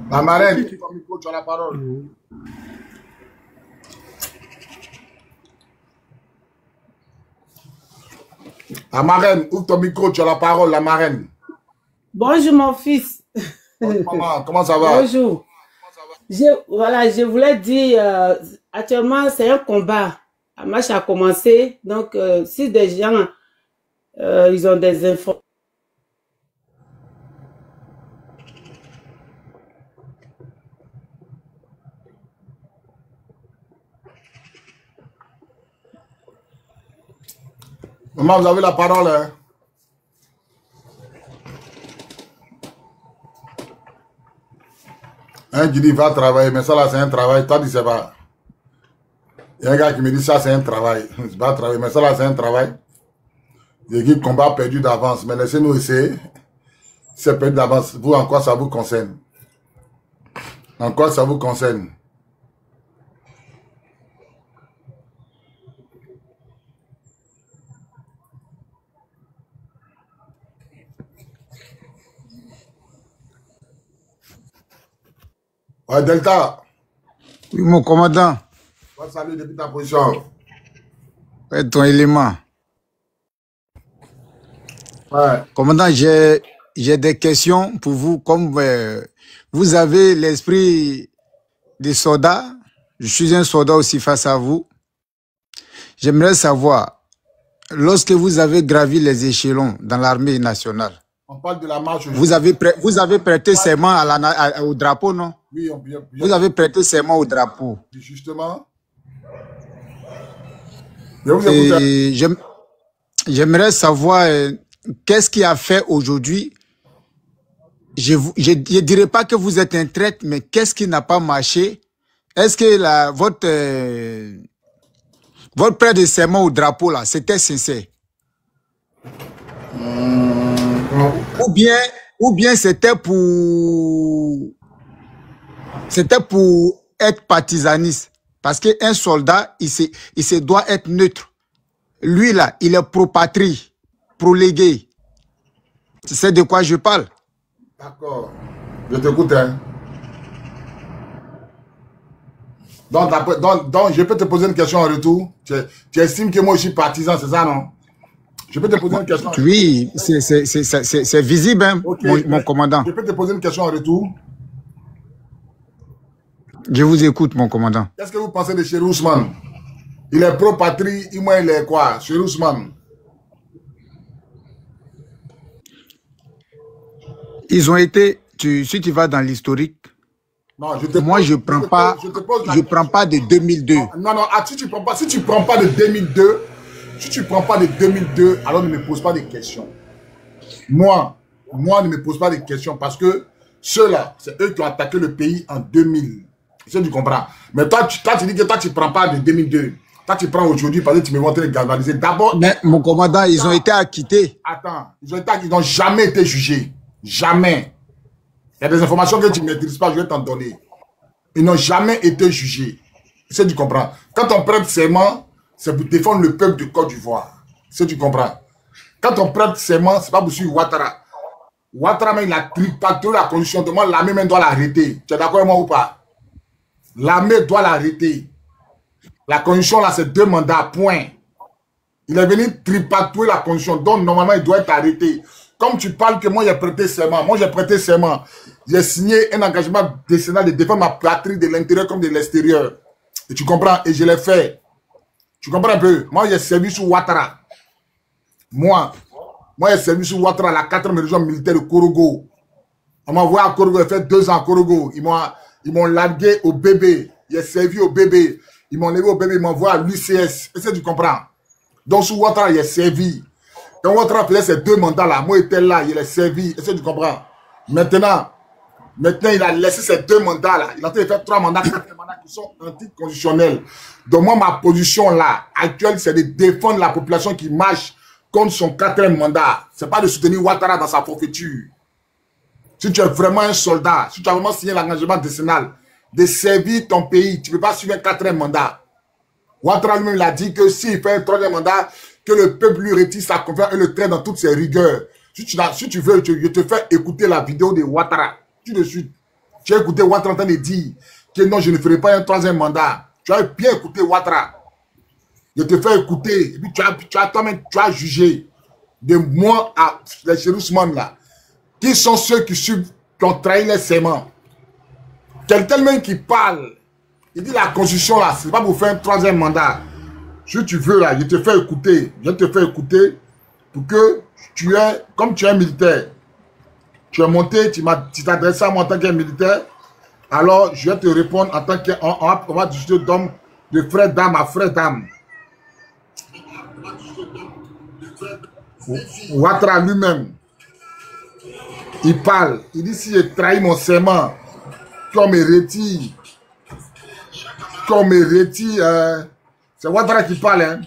La marraine, ton micro, tu as la parole. La marraine, ouvre ton micro, tu as la parole, la marraine. Bonjour mon fils. Bonjour maman, comment ça va? Bonjour. Je voulais dire, actuellement c'est un combat. La marche a commencé, donc si des gens, ils ont des infos. Maman, vous avez la parole. Hein? Un qui dit va travailler, mais ça là c'est un travail. Toi tu sais pas. Il y a un gars qui me dit ça c'est un travail. Va travailler, mais ça là c'est un travail. L'équipe combat perdu d'avance, mais laissez-nous essayer. C'est perdu d'avance. Vous, en quoi ça vous concerne? En quoi ça vous concerne? Ouais, Delta. Oui, mon commandant. Ouais, salut depuis ta position. Ouais, ton élément. Ouais. Commandant, j'ai j'ai des questions pour vous. Comme vous avez l'esprit des soldats, je suis un soldat aussi face à vous. J'aimerais savoir, lorsque vous avez gravi les échelons dans l'armée nationale, on parle de la marche. Vous avez prêté serment au drapeau, non? Oui, vous avez prêté serment au drapeau. Justement. J'aimerais savoir qu'est-ce qui a fait aujourd'hui. Je ne dirais pas que vous êtes un traître, mais qu'est-ce qui n'a pas marché? Est-ce que votre prêt de serment au drapeau, là, c'était sincère? Ou bien c'était pour être partisaniste. Parce qu'un soldat, il se doit être neutre. Lui, là, il est pro-patrie, pro-légué. Tu sais de quoi je parle? D'accord. Je t'écoute, hein. Donc, je peux te poser une question en retour. Tu estimes que moi, je suis partisan, c'est ça, non? Je peux te poser une question. Oui, c'est visible, hein, okay, mon commandant. Je peux te poser une question en retour? Je vous écoute, mon commandant. Qu'est-ce que vous pensez de Cheikh Ousmane? Il est pro-patrie, il est quoi? Cheikh Ousmane? Ils ont été, si tu vas dans l'historique, moi je prends pas de 2002. Non, si tu prends pas de 2002, alors ne me pose pas de questions. Moi, ne me pose pas de questions parce que ceux-là, c'est eux qui ont attaqué le pays en 2000. Tu comprends? Mais toi, tu dis que toi, tu ne prends pas de 2002. Toi, tu prends aujourd'hui parce que tu me vois te galvaniser. D'abord. Mais mon commandant, ils ont été acquittés. Attends, ils n'ont jamais été jugés. Jamais. Il y a des informations que tu ne maîtrises pas, je vais t'en donner. Ils n'ont jamais été jugés. Tu comprends? Quand on prête serment, c'est pour défendre le peuple de Côte d'Ivoire. Tu comprends? Quand on prête serment, ce n'est pas pour suivre Ouattara. Ouattara, mais il a tripatoué la constitution. Demande l'armée même doit l'arrêter. Tu es d'accord avec moi ou pas? L'armée doit l'arrêter. La constitution, là, c'est 2 mandats, point. Il est venu tripatouer la constitution. Donc, normalement, il doit être arrêté. Comme tu parles que moi, j'ai prêté serment. Moi, j'ai prêté serment. J'ai signé un engagement décennal de défendre ma patrie de l'intérieur comme de l'extérieur. Et tu comprends? Et je l'ai fait. Tu comprends un peu? Moi, j'ai servi sous Ouattara. Moi, j'ai servi sous Ouattara, la 4e région militaire de Korogo. On m'a envoyé à Korogo, j'ai fait 2 ans à Korogo. Ils m'ont largué au bébé. J'ai servi au bébé. Ils m'ont levé au bébé, ils m'ont envoyé à l'UCS. Est-ce que tu comprends? Donc, sous Ouattara, j'ai servi. Quand Ouattara faisait ces 2 mandats-là, moi, j'étais là, il a servi. Est-ce que tu comprends? Maintenant, il a laissé ces 2 mandats-là. Il a fait 3 mandats, 4 mandats qui sont anticonstitutionnels. Donc, moi, ma position là, actuelle, c'est de défendre la population qui marche contre son 4e mandat. Ce n'est pas de soutenir Ouattara dans sa prophéture. Si tu es vraiment un soldat, si tu as vraiment signé l'engagement décennal de servir ton pays, tu ne peux pas suivre un 4e mandat. Ouattara lui-même a dit que s'il fait un 3e mandat, que le peuple lui retire sa confiance et le traite dans toutes ses rigueurs. Si tu veux, je te fais écouter la vidéo de Ouattara. Tout de suite. Tu as écouté Ouattara en train de dire que non, je ne ferai pas un 3e mandat. Tu as bien écouté Ouattara. Je te fais écouter. Et puis toi-même, tu as jugé de moi à les Cheikh Ousmane là. Qui sont ceux qui ont trahi les serments? Quelqu'un même qui parle. Il dit la constitution là, c'est pas pour faire un 3e mandat. Si tu veux là, je te fais écouter. Je te fais écouter pour que comme tu es militaire, tu es monté, tu t'adresses à moi en tant qu'un militaire, alors je vais te répondre en tant qu'on va discuter d'homme, de frère d'âme à frère d'âme. Ouattara lui-même, il parle, il dit si j'ai trahi mon serment, qu'on me retire, c'est Ouattara qui parle, hein.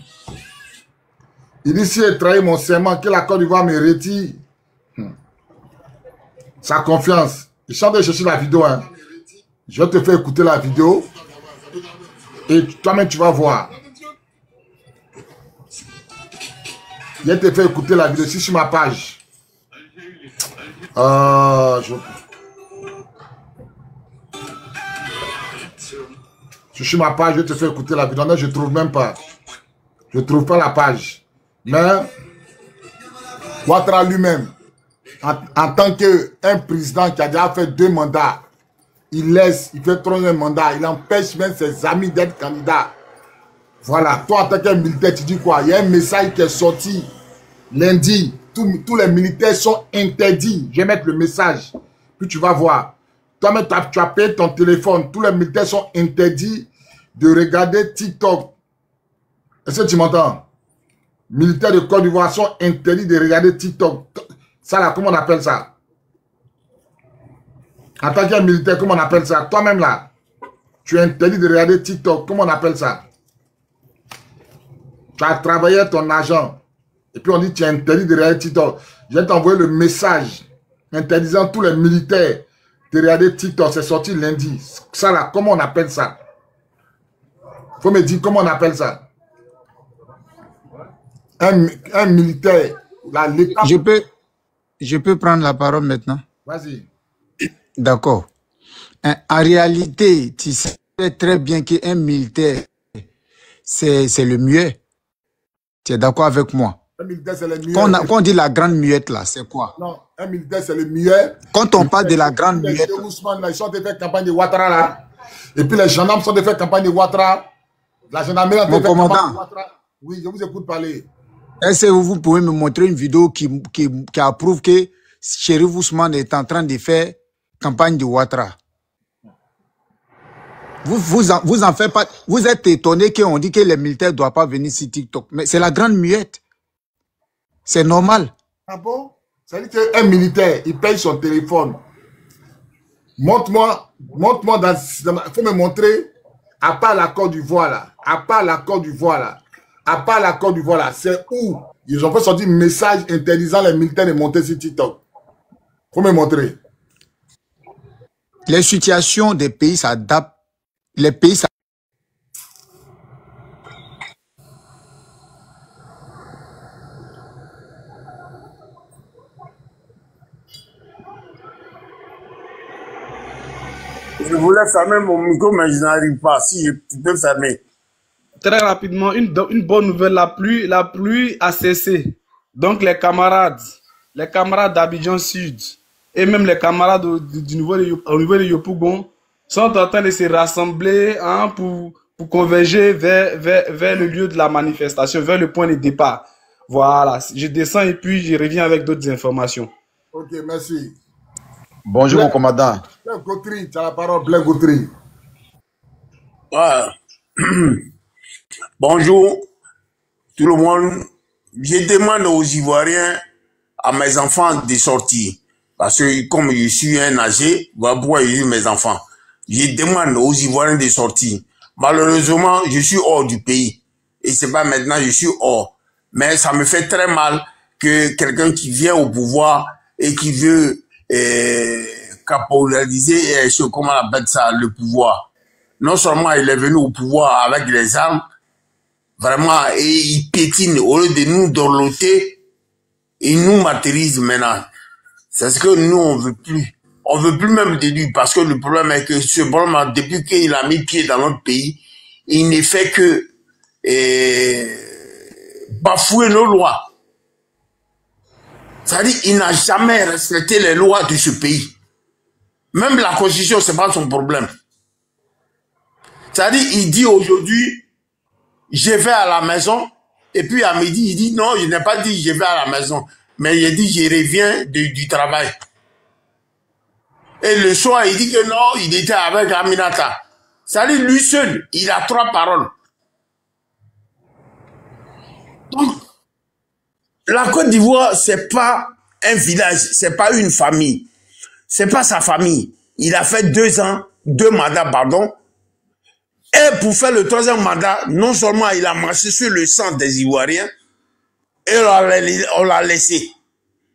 Il dit si j'ai trahi mon serment, que la Côte d'Ivoire me retire sa confiance. Il chante de chercher la vidéo, hein. Je vais te faire écouter la vidéo et toi-même tu vas voir. Je vais te faire écouter la vidéo ici sur ma page. Je suis sur ma page, je vais te faire écouter la vidéo. Non, je ne trouve même pas. Je ne trouve pas la page. Mais Ouattara lui-même, En tant qu'un président qui a déjà fait 2 mandats, il laisse, il fait 3e mandat, il empêche même ses amis d'être candidats. Voilà, toi en tant qu'un militaire, tu dis quoi? Il y a un message qui est sorti lundi. Tous les militaires sont interdits. Je vais mettre le message. Puis tu vas voir. Toi-même, tu as payé ton téléphone. Tous les militaires sont interdits de regarder TikTok. Est-ce que tu m'entends? Militaires de Côte d'Ivoire sont interdits de regarder TikTok. Ça là, comment on appelle ça? En tant qu'un militaire, comment on appelle ça? Toi-même là, tu es interdit de regarder TikTok. Comment on appelle ça? Tu as travaillé ton argent. Et puis on dit tu es interdit de regarder TikTok. Je vais t'envoyer le message interdisant tous les militaires de regarder TikTok. C'est sorti lundi. Ça là, comment on appelle ça? Faut me dire comment on appelle ça. Un militaire, l'État... Je peux prendre la parole maintenant? Vas-y. D'accord. En réalité, tu sais très bien qu'un militaire, c'est le mieux. Tu es d'accord avec moi? Un militaire, c'est le mieux. Quand on dit la grande muette, là, c'est quoi? Non, un militaire, c'est le mieux. Quand on parle de la grande muette... Ils sont de faire campagne de Ouattara, là. Et puis les gendarmes sont de faire campagne de Ouattara. La gendarmerie a fait campagne de Ouattara. Oui, je vous écoute parler. Est-ce que vous pouvez me montrer une vidéo qui approuve que Chérif Ousmane est en train de faire campagne de Ouattara? Vous en faites pas. Vous êtes étonné qu'on dit que les militaires ne doivent pas venir sur TikTok. Mais c'est la grande muette. C'est normal. Ah bon? Ça veut dire qu'un militaire, il paye son téléphone. Montre-moi dans... Il faut me montrer, à part la Côte d'Ivoire là. À part la Côte d'Ivoire là. À part la Côte d'Ivoire là. C'est où ils ont fait sortir un message interdisant les militaires de monter sur TikTok. Faut me montrer. Les situations des pays s'adaptent. Les pays s'adaptent. Je voulais fermer mon micro, mais je n'arrive pas. Si je peux fermer. Très rapidement, une bonne nouvelle, la pluie a cessé. Donc les camarades d'Abidjan Sud et même les camarades au niveau de Yopougon sont en train de se rassembler pour converger vers le lieu de la manifestation, vers le point de départ. Voilà, je descends et puis je reviens avec d'autres informations. Ok, merci. Bonjour, mon commandant. Blaise Gautry, tu as la parole, Blaise Gautry. Bonjour, tout le monde. Je demande aux Ivoiriens, à mes enfants de sortir. Parce que comme je suis un âgé, voilà pourquoi je dis mes enfants. Je demande aux Ivoiriens de sortir. Malheureusement, je suis hors du pays. Et c'est pas maintenant, je suis hors. Mais ça me fait très mal que quelqu'un qui vient au pouvoir et qui veut capitaliser, comment on appelle ça, le pouvoir. Non seulement il est venu au pouvoir avec les armes, vraiment, et il pétine, au lieu de nous dorloter, il nous martyrise maintenant. C'est ce que nous, on veut plus. On veut plus même de lui, parce que le problème est que ce problème, depuis qu'il a mis pied dans notre pays, il ne fait que bafouer nos lois. C'est-à-dire, il n'a jamais respecté les lois de ce pays. Même la constitution, c'est pas son problème. C'est-à-dire, il dit aujourd'hui, je vais à la maison, et puis à midi, il dit, non, je n'ai pas dit je vais à la maison, mais il dit, je reviens du travail. Et le soir, il dit que non, il était avec Aminata. C'est-à-dire, lui seul, il a 3 paroles. Donc, la Côte d'Ivoire, c'est pas un village, c'est pas une famille. C'est pas sa famille. Il a fait 2 mandats, pardon. Et pour faire le 3e mandat, non seulement il a marché sur le sang des Ivoiriens, et on l'a laissé.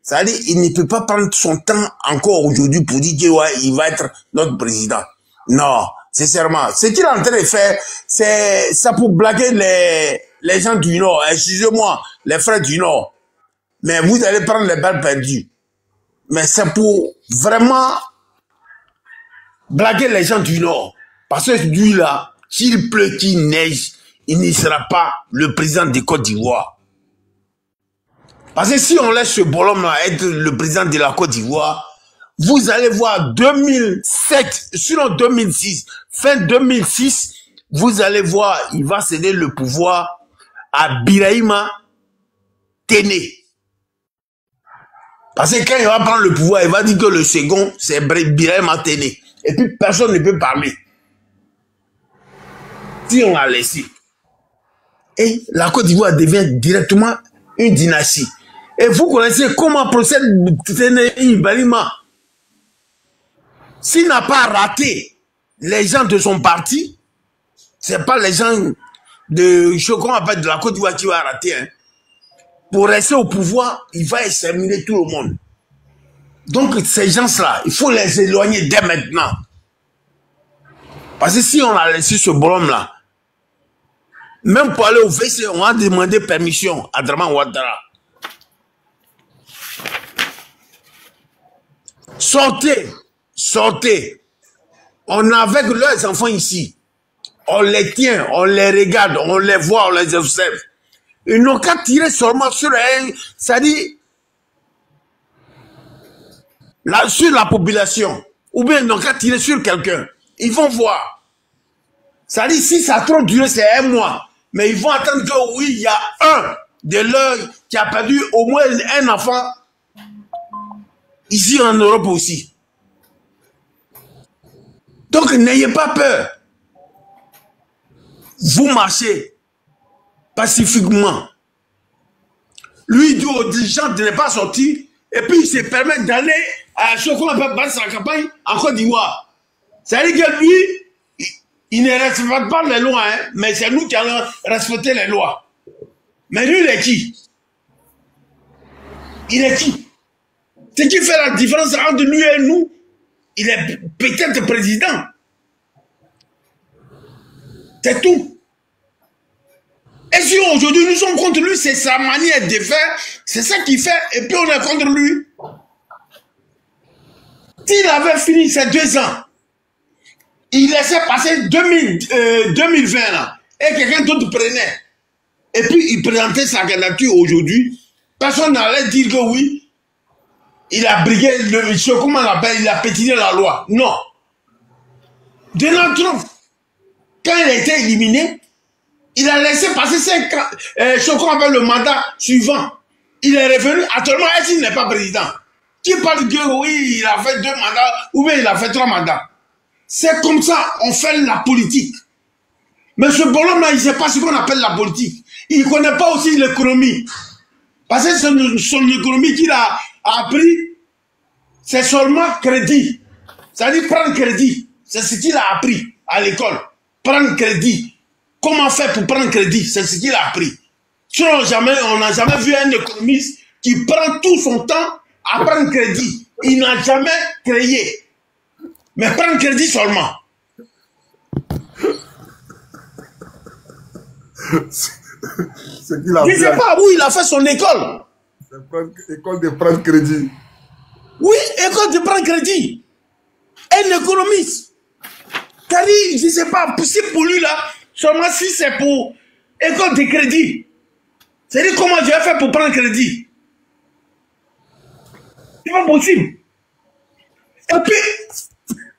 C'est-à-dire, il ne peut pas prendre son temps encore aujourd'hui pour dire qu'il va être notre président. Non, sincèrement. Ce qu'il est en train de faire, c'est ça pour blaguer les gens du Nord. Excusez-moi, les frères du Nord. Mais vous allez prendre les balles perdues. Mais c'est pour vraiment blaguer les gens du Nord. Parce que lui là, s'il pleut, qu'il neige, il ne sera pas le président de Côte d'Ivoire. Parce que si on laisse ce bonhomme-là être le président de la Côte d'Ivoire, vous allez voir 2007, sinon 2006, fin 2006, vous allez voir, il va céder le pouvoir à Birahima Téné. Parce que quand il va prendre le pouvoir, il va dire que le second, c'est Birahima Téné. Et puis personne ne peut parler. Si on l'a laissé. Et la Côte d'Ivoire devient directement une dynastie. Et vous connaissez comment procède Téné Birahima. S'il n'a pas raté les gens de son parti, c'est pas les gens de Chocon appelle de la Côte d'Ivoire qui va rater. Hein. Pour rester au pouvoir, il va exterminer tout le monde. Donc ces gens-là, il faut les éloigner dès maintenant. Parce que si on a laissé ce bonhomme-là, même pour aller au WC, on a demandé permission à Draman Ouattara. Sortez, sortez. On a avec leurs enfants ici. On les tient, on les regarde, on les voit, on les observe. Ils n'ont qu'à tirer seulement sur un, c'est-à-dire sur la population. Ou bien ils n'ont qu'à tirer sur quelqu'un. Ils vont voir. C'est-à-dire si ça a trop duré, c'est un mois. Mais ils vont attendre que oui, il y a un de leurs qui a perdu au moins un enfant ici en Europe aussi. Donc n'ayez pas peur. Vous marchez pacifiquement. Lui il dit aux dirigeants de ne pas sortir et puis il se permet d'aller à Chocon un peu battre sa campagne en Côte d'Ivoire. C'est-à-dire que lui, il ne respecte pas les lois, hein, mais c'est nous qui allons respecter les lois. Mais lui, il est qui? Il est qui? Ce qui fait la différence entre lui et nous, il est peut-être président. C'est tout. Et si aujourd'hui nous sommes contre lui, c'est sa manière de faire, c'est ça qu'il fait, et puis on est contre lui. S'il avait fini ses 2 ans, il laissait passer 2020 là, et quelqu'un d'autre prenait. Et puis il présentait sa candidature aujourd'hui, personne n'allait dire que oui, il a brigué, comment on l'appelle, il a pétiné la loi. Non. Donald Trump, quand il a été éliminé, il a laissé passer 5 ans, Chocon avec le mandat suivant. Il est revenu, actuellement, est-ce qu'il n'est pas président? Qui parle que oui, il a fait 2 mandats, ou bien il a fait 3 mandats. C'est comme ça, on fait la politique. Mais ce bonhomme-là, il ne sait pas ce qu'on appelle la politique. Il ne connaît pas aussi l'économie. Parce que son économie qu'il a appris, c'est seulement crédit. C'est-à-dire prendre crédit. C'est ce qu'il a appris à l'école. Prendre crédit. Comment faire pour prendre crédit? C'est ce qu'il a appris. Sinon, on n'a jamais vu un économiste qui prend tout son temps à prendre crédit. Il n'a jamais créé. Mais prendre crédit seulement. C'est qu'il a je ne sais pas où il a fait son école. C'est école de prendre crédit. Oui, école de prendre crédit. Un économiste. T'as dit, je ne sais pas, si pour lui là, seulement si c'est pour école de crédit. C'est-à-dire comment je vais faire pour prendre crédit. C'est pas possible. Et puis,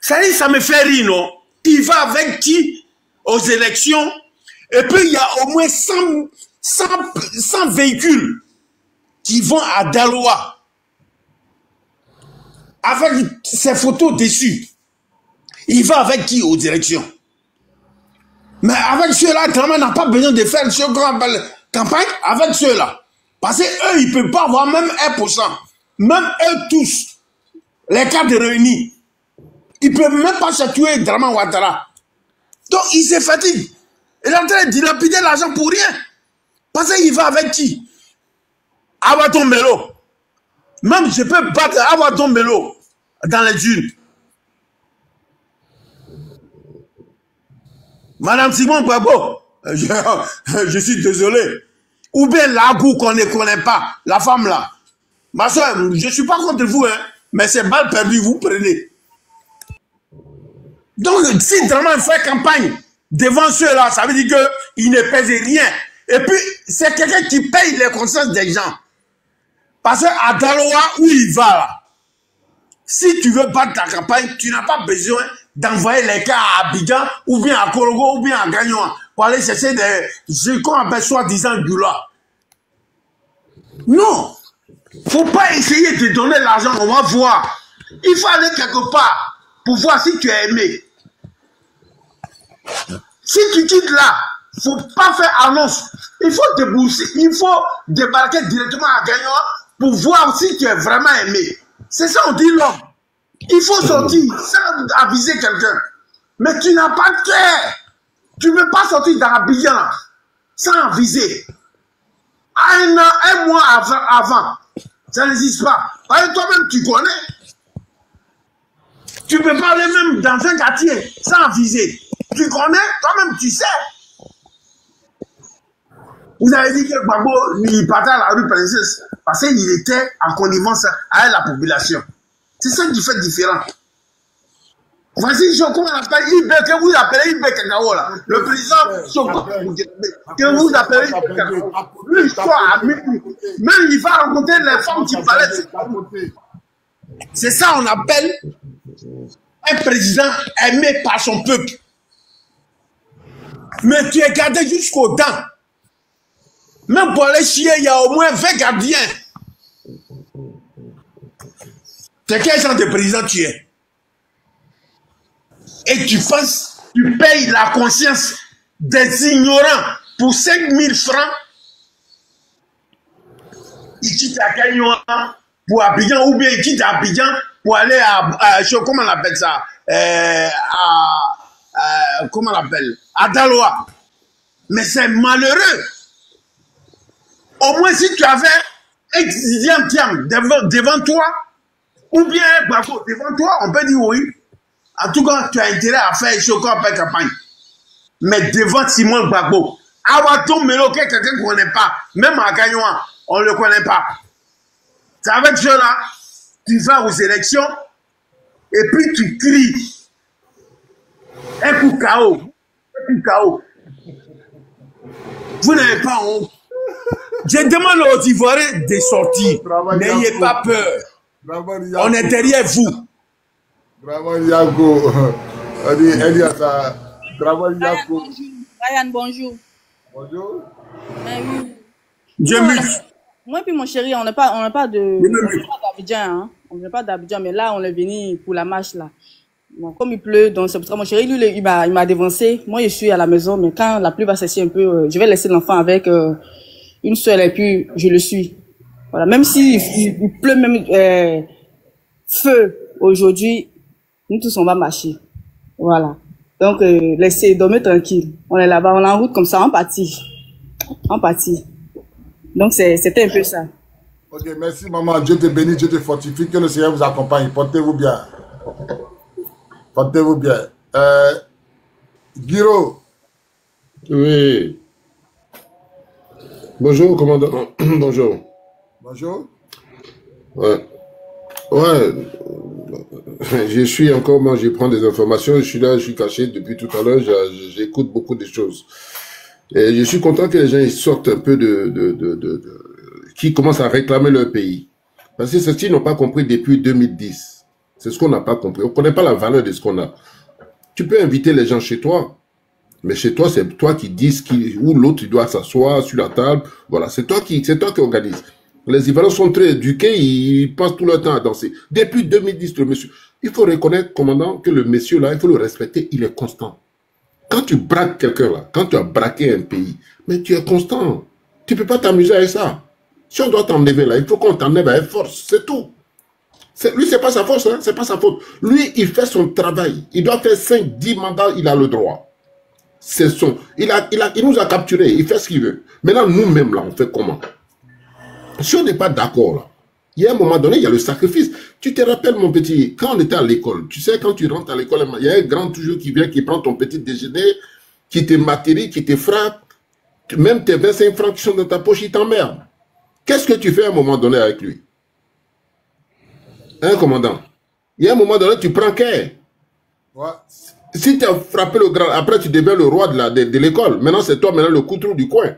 ça me fait rire, non? Il va avec qui aux élections? Et puis, il y a au moins 100 véhicules qui vont à Daloa avec ses photos dessus. Il va avec qui aux élections? Mais avec ceux-là, Draman n'a pas besoin de faire ce qu'on appelle campagne avec ceux-là. Parce qu'eux, ils ne peuvent pas avoir même 1%. Même eux tous, les cadres réunis, ils ne peuvent même pas se tuer Draman Ouattara. Donc, il se fatigue. Il est en train de dilapider l'argent pour rien. Parce qu'il va avec qui? Abaton Melo. Même je peux battre Abaton Melo dans les unes. Madame Simon Bravo, je suis désolé. Ou bien Lagou qu'on ne connaît pas, la femme là. Ma soeur, je ne suis pas contre vous, hein, mais c'est mal perdu, vous prenez. Donc, si Draman fait campagne devant ceux-là, ça veut dire qu'il ne pèse rien. Et puis, c'est quelqu'un qui paye les consciences des gens. Parce qu'à Daloa, où il va là, si tu veux battre ta campagne, tu n'as pas besoin d'envoyer les cas à Abidjan, ou bien à Korogo, ou bien à Gagnon, pour aller chercher ce qu'on appelle soi-disant Gula. Non. Faut pas essayer de donner l'argent, on va voir. Il faut aller quelque part pour voir si tu es aimé. Si tu quittes là, faut pas faire annonce. Il faut débourser, il faut débarquer directement à Gagnon pour voir si tu es vraiment aimé. C'est ça on dit l'homme. Il faut sortir sans aviser quelqu'un. Mais tu n'as pas de cœur. Tu ne peux pas sortir dans Abidjan sans aviser. Un an, un mois avant. Ça n'existe pas. Parce que toi-même, tu connais. Tu peux pas aller même dans un quartier sans aviser. Tu connais, toi-même, tu sais. Vous avez dit que Gbagbo, il partait à la rue Princesse parce qu'il était en connivence avec la population. C'est ça qui fait différent. Voici, comment on appelle Ibe, que vous appelez Ibe Kagao là. Le président Soko, que vous appelez Ibe Kagao. Lui, il soit ami. Même il va rencontrer les femmes qui parlaient. C'est ça on appelle un président aimé par son peuple. Mais tu es gardé jusqu'aux dents. Même pour aller chier, il y a au moins 20 gardiens. C'est quel genre de président tu es? Et tu penses, tu payes la conscience des ignorants pour 5000 francs. Ils quittent à Gagnon pour Abidjan, ou bien ils quittent à Abidjan pour aller à comment on appelle ça? Comment on appelle? À Daloa. Mais c'est malheureux. Au moins si tu avais un étudiant devant toi, ou bien un Gbagbo devant toi, on peut dire oui. En tout cas, tu as intérêt à faire Choco après campagne. Mais devant Simon Gbagbo, Awaton Melo, quelqu'un qu'on ne connaît pas, même à Gagnon, on ne le connaît pas. C'est avec cela, tu vas aux élections et puis tu cries. Un coup KO. Un coup KO. Vous n'avez pas honte. Je demande aux Ivoiriens de sortir. N'ayez pas peur. On est derrière vous. Bravo Yago. Ryan, bonjour. Bonjour. Oui. Dieu mute. Moi et mon chéri, on n'est pas d'Abidjan. Hein. On n'est pas d'Abidjan, mais là, on est venu pour la marche là. Bon, comme il pleut, donc c'est pour ça que mon chéri, lui, il m'a dévancé. Moi, je suis à la maison, mais quand la pluie va cesser un peu, je vais laisser l'enfant avec une seule et puis je le suis. Voilà. Même s'il pleut, même feu aujourd'hui, nous tous on va marcher. Voilà. Donc laissez dormir tranquille. On est là-bas, on est en route comme ça, en partie. En partie. Donc c'était un peu ça. Ok, merci maman. Dieu te bénisse, Dieu te fortifie, que le Seigneur vous accompagne. Portez-vous bien. Portez-vous bien. Guiro. Oui. Bonjour, commandant. Bonjour. Bonjour. Ouais. Ouais. Je suis encore, moi, je prends des informations. Je suis là, je suis caché depuis tout à l'heure. J'écoute beaucoup de choses. Et je suis content que les gens ils sortent un peu qui commencent à réclamer leur pays. Parce que ceux-ci n'ont pas compris depuis 2010. C'est ce qu'on n'a pas compris. On ne connaît pas la valeur de ce qu'on a. Tu peux inviter les gens chez toi. Mais chez toi, c'est toi qui dis où l'autre doit s'asseoir sur la table. Voilà, c'est toi qui organise. Les Ivoiriens sont très éduqués, ils passent tout leur temps à danser. Depuis 2010, le monsieur, il faut reconnaître, commandant, que le monsieur là, il faut le respecter, il est constant. Quand tu braques quelqu'un là, quand tu as braqué un pays, mais tu es constant. Tu ne peux pas t'amuser avec ça. Si on doit t'enlever là, il faut qu'on t'enlève avec force, c'est tout. Lui, c'est pas sa force, hein, c'est pas sa faute. Lui, il fait son travail. Il doit faire 5, 10 mandats, il a le droit. C'est son. Il nous a capturés, il fait ce qu'il veut. Maintenant, nous-mêmes, là, on fait comment? Si on n'est pas d'accord, là, il y a un moment donné, il y a le sacrifice. Tu te rappelles, mon petit, quand on était à l'école, tu sais, quand tu rentres à l'école, il y a un grand toujours qui vient, qui prend ton petit déjeuner, qui te matérie, qui te frappe. Même tes 25 francs qui sont dans ta poche, il t'emmerde. Qu'est-ce que tu fais à un moment donné avec lui? Hein, commandant? Il y a un moment donné, tu prends care. Ouais. Si tu as frappé le grand, après tu deviens le roi de l'école. Maintenant, c'est toi, maintenant, le couteau du coin.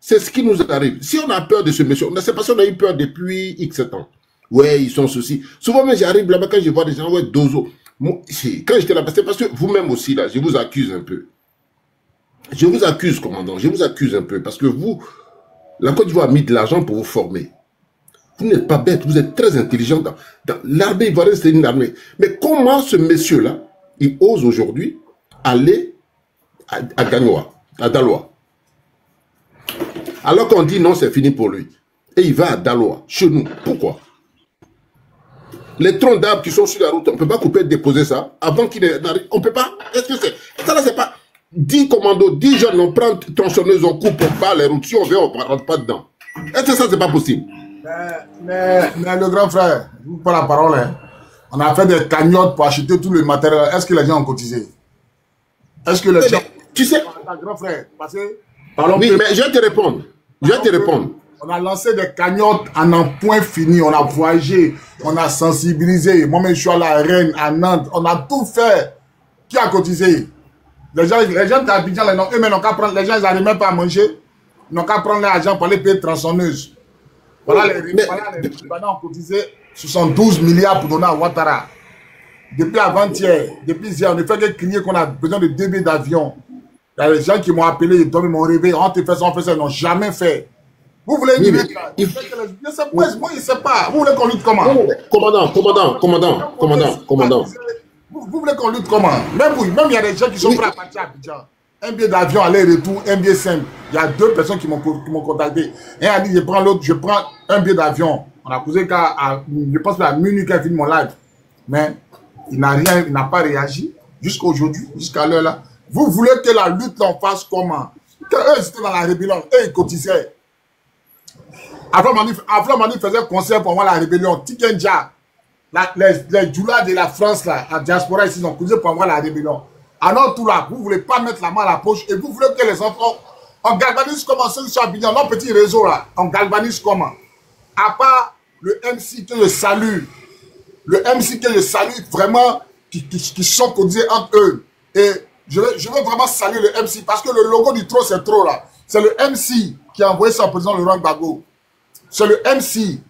C'est ce qui nous arrive. Si on a peur de ce monsieur, c'est parce qu'on a eu peur depuis X temps. Ouais, ils sont ceci. Souvent, même j'arrive là-bas quand je vois des gens, ouais, dozo. Moi, quand j'étais là-bas, c'est parce que vous-même aussi, là, je vous accuse un peu. Je vous accuse, commandant, je vous accuse un peu. Parce que vous, la Côte d'Ivoire a mis de l'argent pour vous former. Vous n'êtes pas bête, vous êtes très intelligent. Dans l'armée ivoirienne, c'est une armée. Mais comment ce monsieur-là, il ose aujourd'hui aller à Gagnoa, à Daloa? Alors qu'on dit non, c'est fini pour lui. Et il va à Daloa, chez nous. Pourquoi? Les troncs d'arbres qui sont sur la route, on ne peut pas couper et déposer ça avant qu'il n'arrive. On ne peut pas. Est-ce que c'est... Ça là, c'est pas... 10 commandos, 10 jeunes, on prend tronçonneuse, on coupe, on part les routes. Si on veut, on ne rentre pas dedans. Est-ce que ça, c'est pas possible? Mais le grand frère, je vous prends la parole. Hein. On a fait des cagnottes pour acheter tout le matériel. Est-ce que les gens ont cotisé? Est-ce que les gens... Tu sais... Grand frère, parce que... Oui, mais je vais te répondre. Je vais te répondre. On a lancé des cagnottes en un point fini. On a voyagé, on a sensibilisé. Moi-même, je suis à la Reine, à Nantes. On a tout fait. Qui a cotisé? Les gens d'Abidjan, eux, n'ont qu'à prendre. Les gens, ils n'arrivent même pas à manger. Ils n'ont qu'à prendre l'argent pour aller payer tronçonneuse. Voilà les Libanais ont cotisé 72 milliards pour donner à Ouattara. Depuis avant-hier, depuis hier, on ne fait que crier qu'on a besoin de 2 billets d'avion. Il y a des gens qui m'ont appelé, ils m'ont rêvé, on te fait ça, on fait ça, ils n'ont jamais fait. Vous voulez une lutte? Je ne sais pas, moi, il ne sait pas. Vous voulez qu'on lutte comment? Commandant. Vous voulez qu'on lutte comment? Même il y a des gens qui sont prêts à partir à Abidjan. Un billet d'avion aller-retour, un billet simple. Il y a 2 personnes qui m'ont contacté. Un a dit, je prends l'autre, je prends un billet d'avion. On a causé je pense qu'à minuit qu'il a fini mon live. Mais il n'a pas réagi jusqu'à aujourd'hui, jusqu'à l'heure là. Vous voulez que la lutte l'en fasse comment? Quand eux, c'était dans la rébellion, eux, ils cotisaient. Avant Manu faisait concert pour moi, la rébellion. Tikenja, les djoulas de la France, là, la diaspora ici, ils ont cotisé pour moi, la rébellion. Alors, tout là, vous ne voulez pas mettre la main à la poche et vous voulez que les enfants, on galvanise comment ceux qui sont à Bignan, nos petits réseaux là, on galvanise comment? À part le MC que je salue, vraiment, qui sont cotisés entre eux. Et je veux vraiment saluer le MC parce que le logo du trop, c'est trop là. C'est le MC qui a envoyé ça au président Laurent Gbagbo. C'est le MC,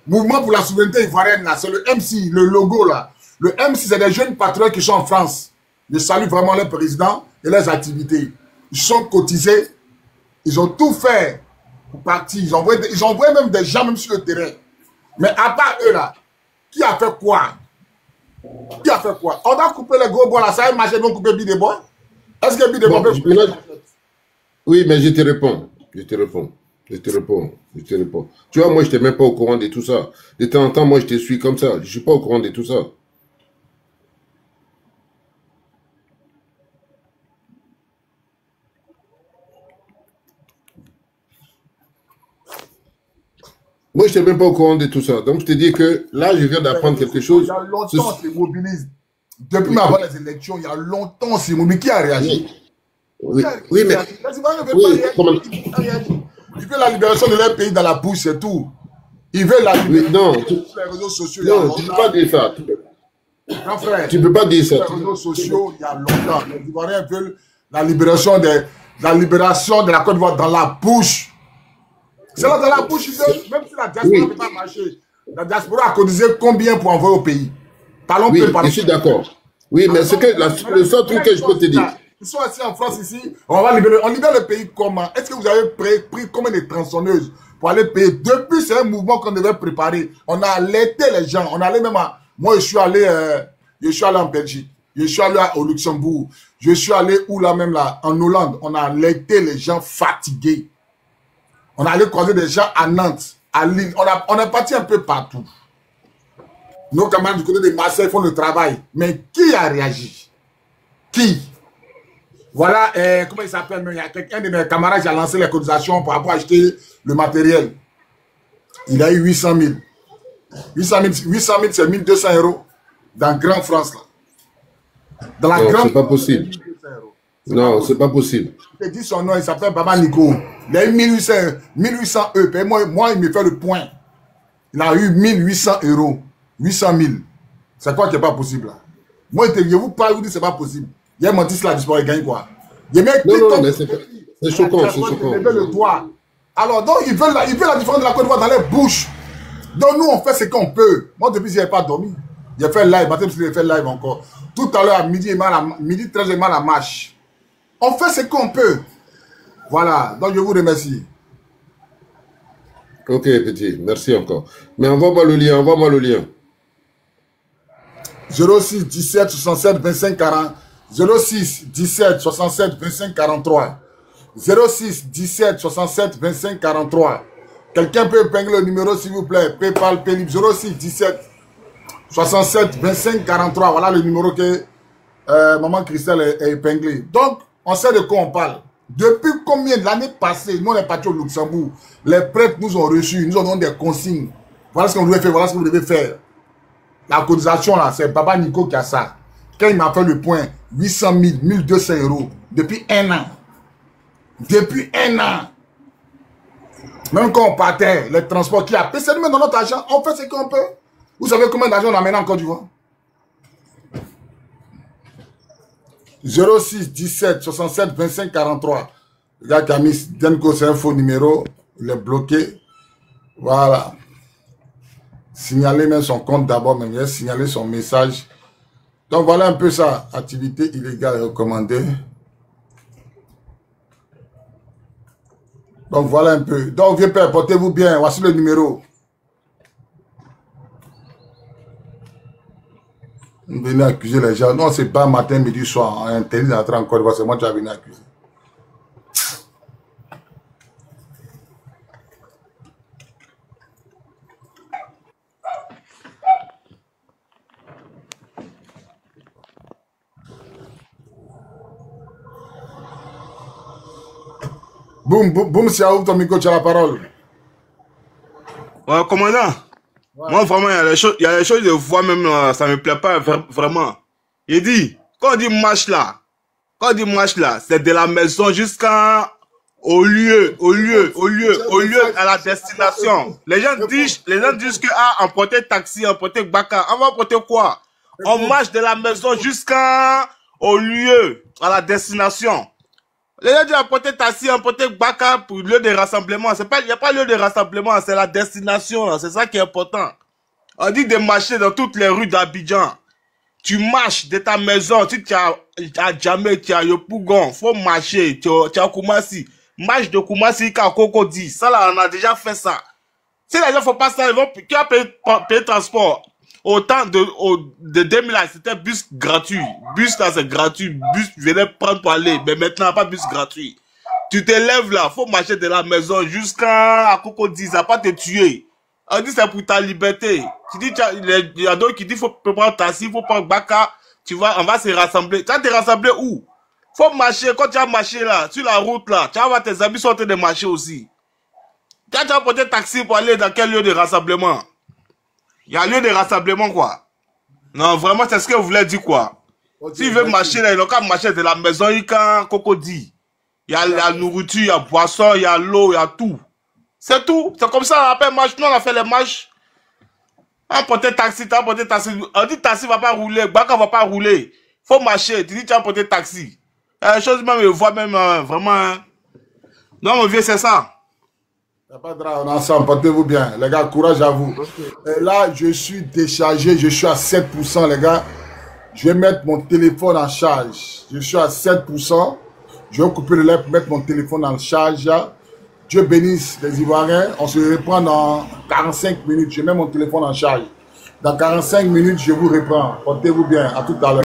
Mouvement pour la souveraineté ivoirienne là. C'est le MC, le logo là. Le MC, c'est des jeunes patriotes qui sont en France. Je salue vraiment le président et les activités. Ils sont cotisés, ils ont tout fait pour partir. Ils envoient même des gens même sur le terrain. Mais à part eux là, qui a fait quoi? Qui a fait quoi? On a coupé les gros bois là, ça a marché, ils ont coupé Bide Bois. Est-ce que Bide Bois peut couper? Oui, mais je te réponds. Tu vois, moi, je n'étais même pas au courant de tout ça. De temps en temps, moi, je te suis comme ça. Je ne suis pas au courant de tout ça. Moi, je n'étais même pas au courant de tout ça. Donc, je te dis que là, je viens d'apprendre quelque chose. Il y a longtemps, on se mobilise. Depuis avant les élections, il y a longtemps, on se mobilise. Qui a réagi? Oui, mais... Ils veulent la libération de leur pays dans la bouche, c'est tout. Ils veulent la libération sur les réseaux sociaux. Non, tu ne peux pas dire ça. Grand frère, tu ne peux pas dire ça. Sur les réseaux sociaux, il y a longtemps. Les Ivoiriens veulent la libération de la Côte d'Ivoire dans la bouche. C'est là dans la bouche, ils veulent, même si la diaspora ne peut pas marcher. La diaspora a cotisé combien pour envoyer au pays? Parlons oui, je suis d'accord. Oui, mais c'est que le seul truc que je peux te dire. Ils sont assis en France ici, on libère le pays comment? Est-ce que vous avez pris combien de tronçonneuses pour aller payer? Depuis, c'est un mouvement qu'on devait préparer. On a alerté les gens. On allait même à... Moi, je suis allé en Belgique. Je suis allé au Luxembourg. Je suis allé où là même là? En Hollande. On a alerté les gens fatigués. On allait croiser des gens à Nantes, à Lille. On est parti un peu partout. Nos camarades du côté de Marseille font le travail. Mais qui a réagi? Qui? Voilà, comment il s'appelle? Il y a quelqu'un de mes camarades qui a lancé les cotisations pour avoir acheté le matériel. Il a eu 800 000. 800 000, c'est 1200 € dans Grand France. Là. Dans la non, c'est pas possible. Non, c'est pas possible. Je te dis son nom, il s'appelle Baba Nico. Il a eu 1800 €. Moi, il me fait le point. Il a eu 1800 €. 800 000. C'est quoi qui n'est pas possible là? Moi, je vous parle, vous dites que ce n'est pas possible. Il y a menti sur la disparition, il gagne quoi? Non, mais c'est choquant, c'est choquant. Le doigt. Alors, donc, ils veulent la différence de la Côte d'Ivoire dans les bouches. Donc, nous, on fait ce qu'on peut. Moi, depuis, je n'ai pas dormi. J'ai fait live. Matin, j'ai fait live encore. Tout à l'heure, à midi 13, j'ai mal à la marche. On fait ce qu'on peut. Voilà. Donc, je vous remercie. Ok, petit. Merci encore. Mais envoie-moi le lien. Envoie-moi le lien. 06 17 67 25 40. 06 17 67 25 43. 06 17 67 25 43. Quelqu'un peut épingler le numéro, s'il vous plaît. PayPal, Paylib. 06 17 67 25 43. Voilà le numéro que Maman Christelle est épinglée. Donc, on sait de quoi on parle. Depuis combien de l'année passée, nous on est partis au Luxembourg. Les prêtres nous ont reçus, nous ont donné des consignes. Voilà ce qu'on devait faire, voilà ce que vous devez faire. La cotisation là, c'est Baba Nico qui a ça. Quand il m'a fait le point, 800 000, 1200 euros, depuis un an. Depuis un an. Même quand on partait, les transports qui a payé, c'est nous dans notre argent, on fait ce qu'on peut. Vous savez combien d'argent on a maintenant en Côte d'Ivoire? 06 17 67 25 43. Le gars qui a mis Denko, c'est un faux numéro, il est bloqué. Voilà. Signaler même son compte d'abord, même il a signalé son message. Donc voilà un peu ça, activité illégale recommandée. Donc voilà un peu. Donc vieux père, portez-vous bien, voici le numéro. Venez accuser les gens. Non, c'est pas matin, midi, soir. Interdit d'entrer en Côte d'Ivoire, c'est moi qui vais venir accuser. Boum, si ouvre ton micro, tu as la parole. Ouais, commandant. Ouais. Moi, vraiment, il y a des choses de voix même, ça me plaît pas vraiment. Il dit, quand on dit marche là, c'est de la maison jusqu'à au lieu, à la destination. Les gens disent que, emporter taxi, emporter baka, on va emporter quoi? On marche de la maison jusqu'à au lieu, à la destination. Les gens disent emporter taxi, emporter baka pour lieu de rassemblement. Il n'y a pas lieu de rassemblement, c'est la destination, c'est ça qui est important. On dit de marcher dans toutes les rues d'Abidjan. Tu marches de ta maison, si tu as Djamé, tu as Yopougon, faut marcher, tu as Koumassi. Marche de Koumassi qu'à Cocody. Ça là, on a déjà fait ça. Si les gens font pas ça, ils vont payer transport. Au temps de 2000, c'était bus gratuit. Bus là, c'est gratuit. Bus, venez prendre pour aller. Mais maintenant, pas bus gratuit. Tu te lèves là, faut marcher de la maison jusqu'à Cocody. Ça va pas te tuer. On dit c'est pour ta liberté. Tu dis, il y a d'autres qui disent faut prendre taxi, faut prendre baka. Tu vois, on va se rassembler. Tu vas te rassembler où? Faut marcher. Quand tu vas marcher là, sur la route là, tu vas voir tes amis sont en train de marcher aussi. Tu vas porter taxi pour aller dans quel lieu de rassemblement? Il y a un lieu de rassemblement quoi. Non, vraiment, c'est ce que vous voulez dire quoi. Okay, s'il veut marcher là, il n'a qu'à marcher de la maison, il y a Cocody. Il y a la nourriture, il y a boisson, il y a l'eau, il y a tout. C'est tout. C'est comme ça, après marche. Nous, on a fait les marches. Emporter taxi, tu as emporté taxi. On dit taxi va pas rouler, Baka va pas rouler. Faut marcher. Tu dis tu as emporté taxi. La chose même, je vois même vraiment. Non, mon vieux, c'est ça. Il n'y a pas de drame, on est ensemble, portez-vous bien. Les gars, courage à vous. Et là, je suis déchargé, je suis à 7%, les gars. Je vais mettre mon téléphone en charge. Je suis à 7%. Je vais couper le lait pour mettre mon téléphone en charge. Dieu bénisse les Ivoiriens. On se reprend dans 45 minutes. Je mets mon téléphone en charge. Dans 45 minutes, je vous reprends. Portez-vous bien. À tout à l'heure.